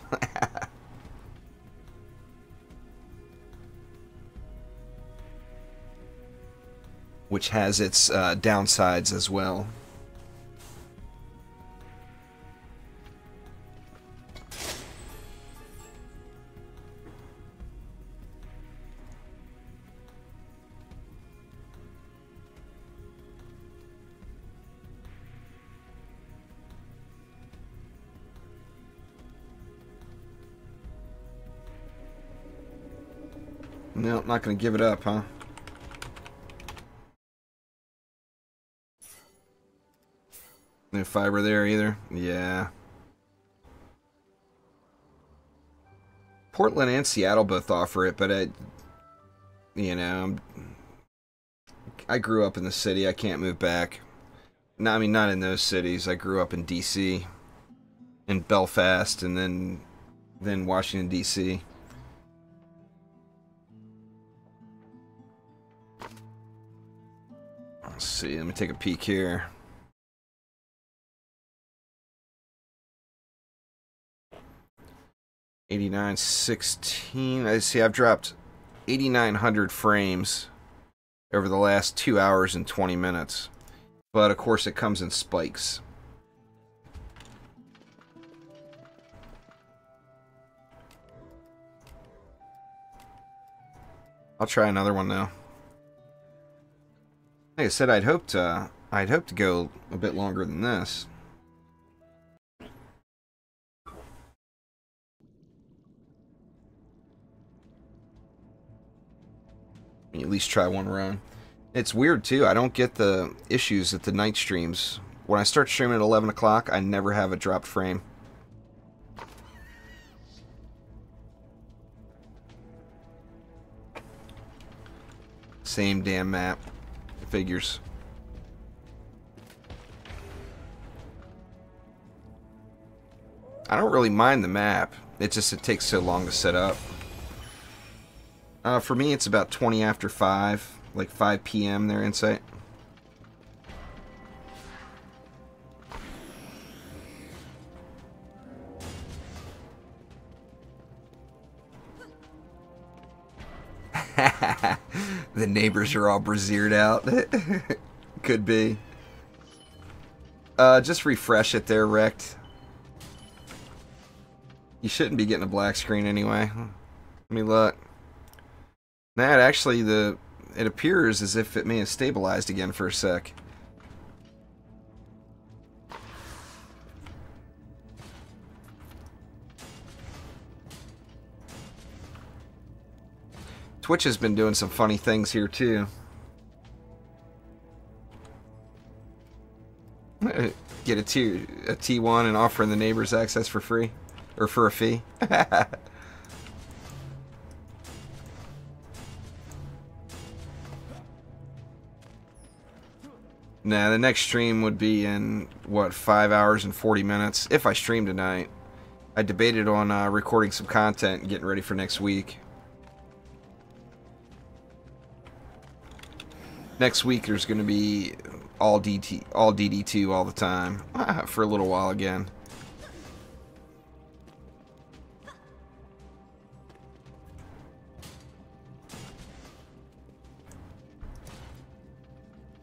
Which has its downsides as well. No, not going to give it up, huh? No fiber there either. Yeah. Portland and Seattle both offer it, but I grew up in the city. I can't move back. No, I mean, not in those cities. I grew up in D.C., in Belfast, and then Washington, D.C. Let's see. Let me take a peek here. $89.16. I see. I've dropped 8,900 frames over the last 2 hours and 20 minutes. But of course, it comes in spikes. I'll try another one now. Like I said, I'd hoped to go a bit longer than this. At least try one run. It's weird too. I don't get the issues at the night streams. When I start streaming at 11 o'clock, I never have a dropped frame. Same damn map. Figures. I don't really mind the map. It takes so long to set up. For me, it's about 20 after 5, like 5 p.m. there, Insight. The neighbors are all brassiered out. Could be. Just refresh it there, Wrecked. You shouldn't be getting a black screen anyway. Let me look. That actually, it appears as if it may have stabilized again for a sec. Twitch has been doing some funny things here too. Get a T1 and offering the neighbors access for free. Or for a fee. Nah, the next stream would be in, what, 5 hours and 40 minutes, if I stream tonight. I debated on recording some content and getting ready for next week. Next week there's going to be all DD2 all the time, for a little while again.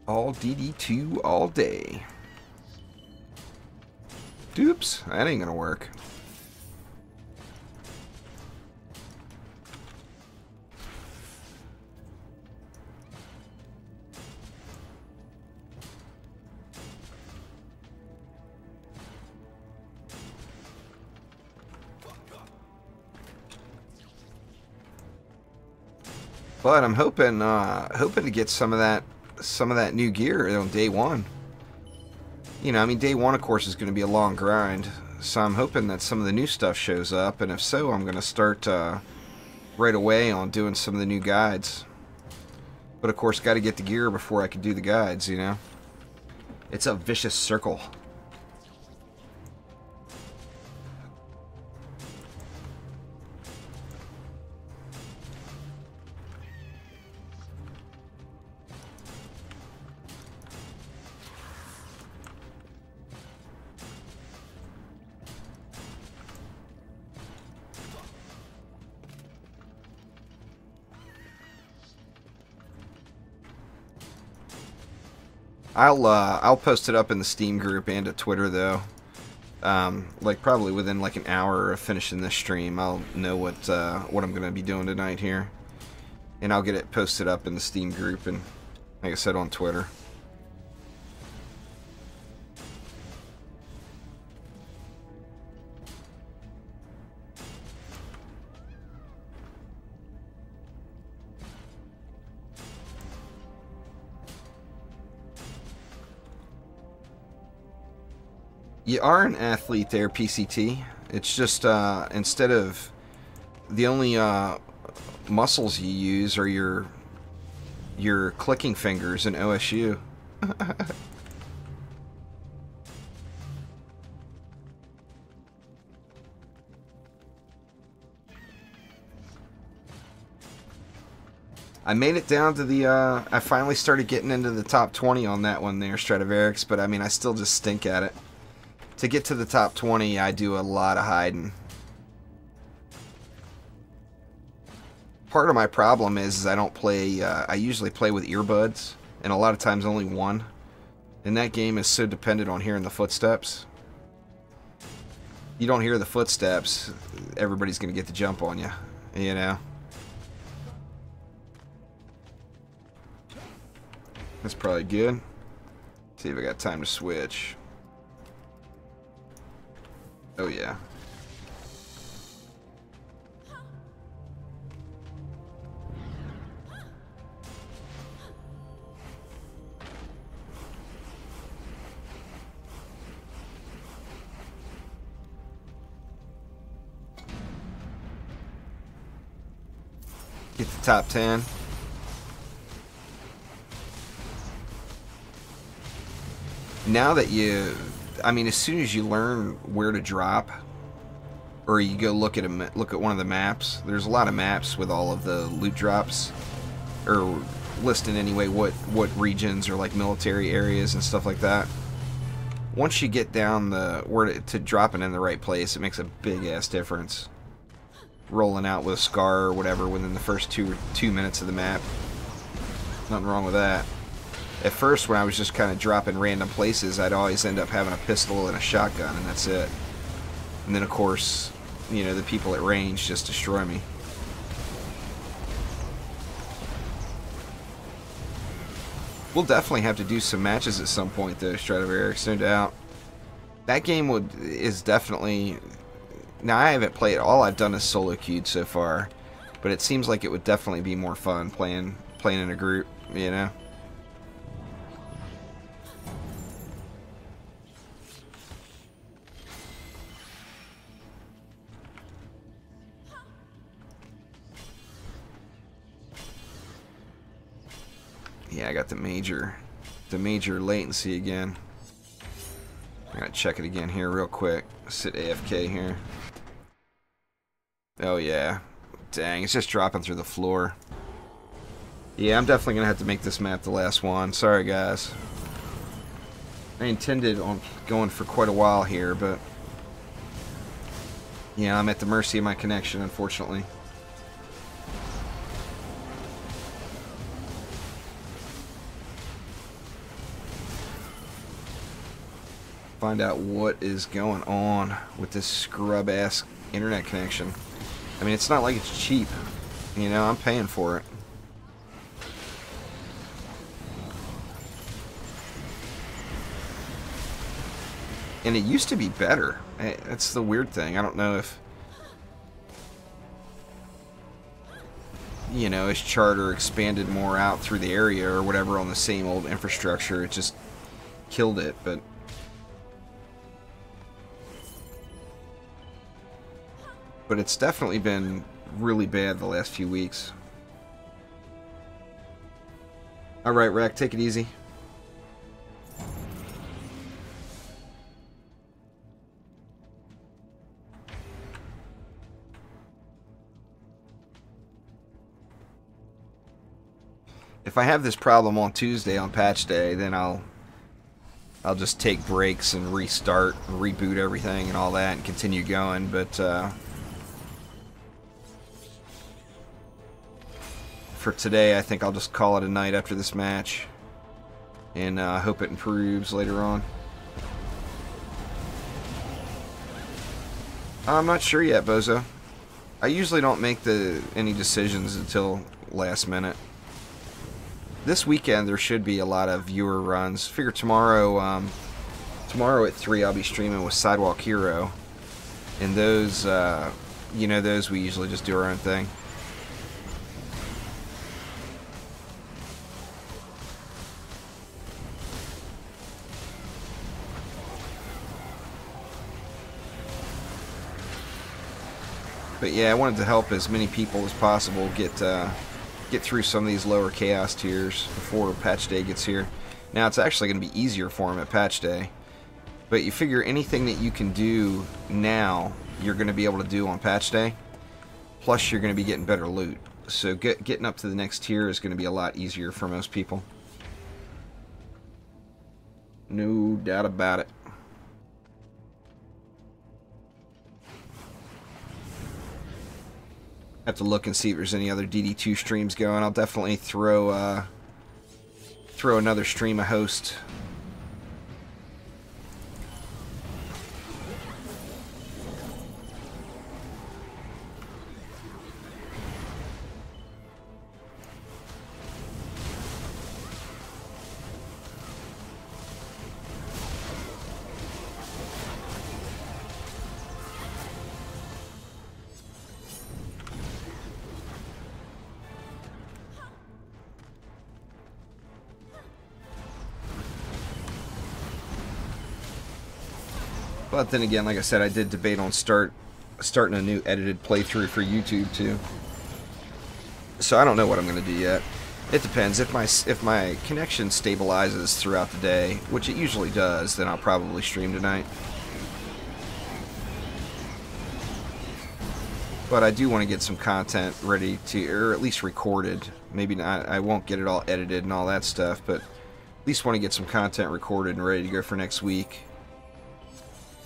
All DD2 all day. Oops, that ain't gonna work. But I'm hoping to get some of that new gear on day one. You know, I mean, day one, of course, is going to be a long grind. So I'm hoping that some of the new stuff shows up, and if so, I'm going to start right away on doing some of the new guides. But of course, got to get the gear before I can do the guides, you know? It's a vicious circle. I'll post it up in the Steam group and at Twitter though. Like probably within like an hour of finishing this stream, I'll know what I'm gonna be doing tonight here, and I'll get it posted up in the Steam group and, like I said, on Twitter. You are an athlete there, PCT. It's just instead of the only muscles you use are your clicking fingers in OSU. I made it down to the I finally started getting into the top 20 on that one there, Stradivarius, but I mean I still just stink at it. To get to the top 20, I do a lot of hiding. Part of my problem is I don't play, I usually play with earbuds, and a lot of times only one. And that game is so dependent on hearing the footsteps. You don't hear the footsteps, everybody's going to get the jump on you, you know? That's probably good. See if I got time to switch. Oh yeah. Get the top 10. Now that I mean, as soon as you learn where to drop, or you go look at one of the maps, there's a lot of maps with all of the loot drops, or listing anyway what regions are like military areas and stuff like that. Once you get down where to dropping in the right place, it makes a big ass difference. Rolling out with a scar or whatever within the first two minutes of the map. Nothing wrong with that. At first, when I was just kind of dropping random places, I'd always end up having a pistol and a shotgun, and that's it. And then, of course, you know, the people at range just destroy me. We'll definitely have to do some matches at some point, though, Stradivarius, no doubt. That game is definitely... Now, I haven't played it. All I've done is solo queued so far. But it seems like it would definitely be more fun playing in a group, you know? Yeah, I got the major latency again. I gotta check it again here real quick. Sit AFK here. Oh yeah. Dang, it's just dropping through the floor. Yeah, I'm definitely gonna have to make this map the last one. Sorry guys. I intended on going for quite a while here, but yeah, I'm at the mercy of my connection, unfortunately. Find out what is going on with this scrub-ass internet connection. I mean, it's not like it's cheap. You know, I'm paying for it. And it used to be better. That's the weird thing. I don't know if... You know, as Charter expanded more out through the area or whatever on the same old infrastructure, it just killed it, but... But it's definitely been really bad the last few weeks. Alright, Rack, take it easy. If I have this problem on Tuesday on patch day, then I'll just take breaks and restart and reboot everything and all that and continue going, but for today I think I'll just call it a night after this match and hope it improves later on. I'm not sure yet, Bozo. I usually don't make any decisions until last minute. This weekend there should be a lot of viewer runs. Figure tomorrow, tomorrow at 3 I'll be streaming with Sidewalk Hero, and those, you know, those we usually just do our own thing. But yeah, I wanted to help as many people as possible get through some of these lower chaos tiers before patch day gets here. Now it's actually going to be easier for them at patch day, but you figure anything that you can do now you're going to be able to do on patch day, plus you're going to be getting better loot, so getting up to the next tier is going to be a lot easier for most people. No doubt about it. Have to look and see if there's any other DD2 streams going. I'll definitely throw another stream a host. But then again, like I said, I did debate on starting a new edited playthrough for YouTube too. So I don't know what I'm going to do yet. It depends. If my connection stabilizes throughout the day, which it usually does, then I'll probably stream tonight. But I do want to get some content ready to, or at least recorded. Maybe not, I won't get it all edited and all that stuff, but at least want to get some content recorded and ready to go for next week.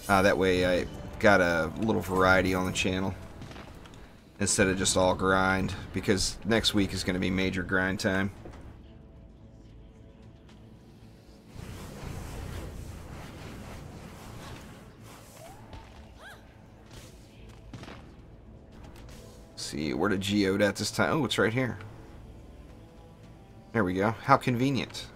That way I got a little variety on the channel instead of just all grind, because next week is going to be major grind time. Let's see, where did Geode at this time? Oh, it's right here. There we go. How convenient.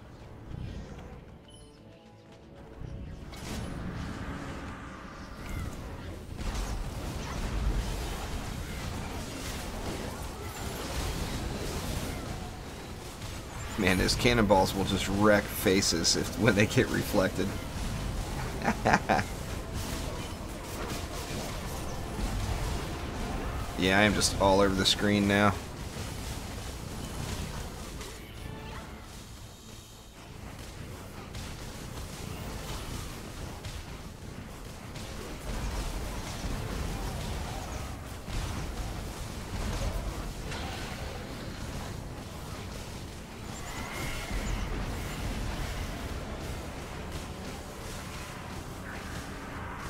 Man, those cannonballs will just wreck faces when they get reflected. Yeah, I am just all over the screen now.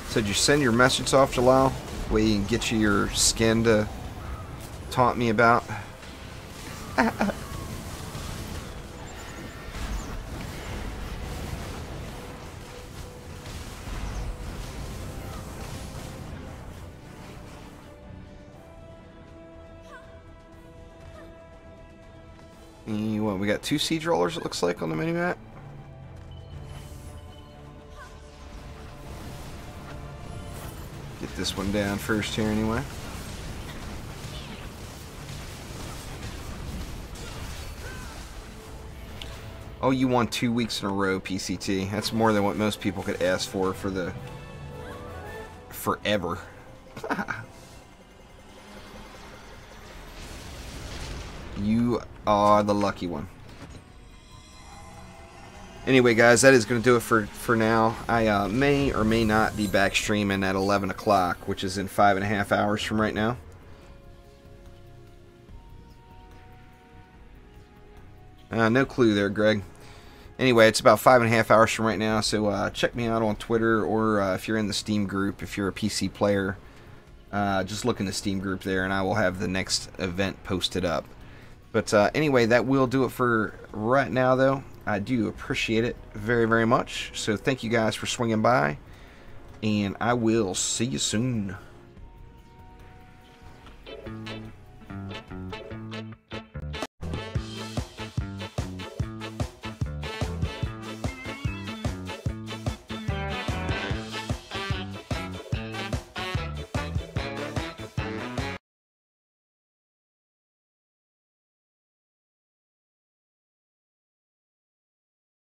So did you send your message off, Jalal? Way you can get you your skin to taunt me about? What, we got 2 siege rollers, it looks like, on the minimap. Get this one down first here anyway. Oh, you won 2 weeks in a row, PCT. That's more than what most people could ask for the forever. You are the lucky one. Anyway, guys, that is going to do it for now. I may or may not be back streaming at 11 o'clock, which is in 5.5 hours from right now. No clue there, Greg. Anyway, it's about 5.5 hours from right now, so check me out on Twitter, or if you're in the Steam group, if you're a PC player, just look in the Steam group there, and I will have the next event posted up. But anyway, that will do it for right now, though. I do appreciate it very, very much. So thank you guys for swinging by, and I will see you soon.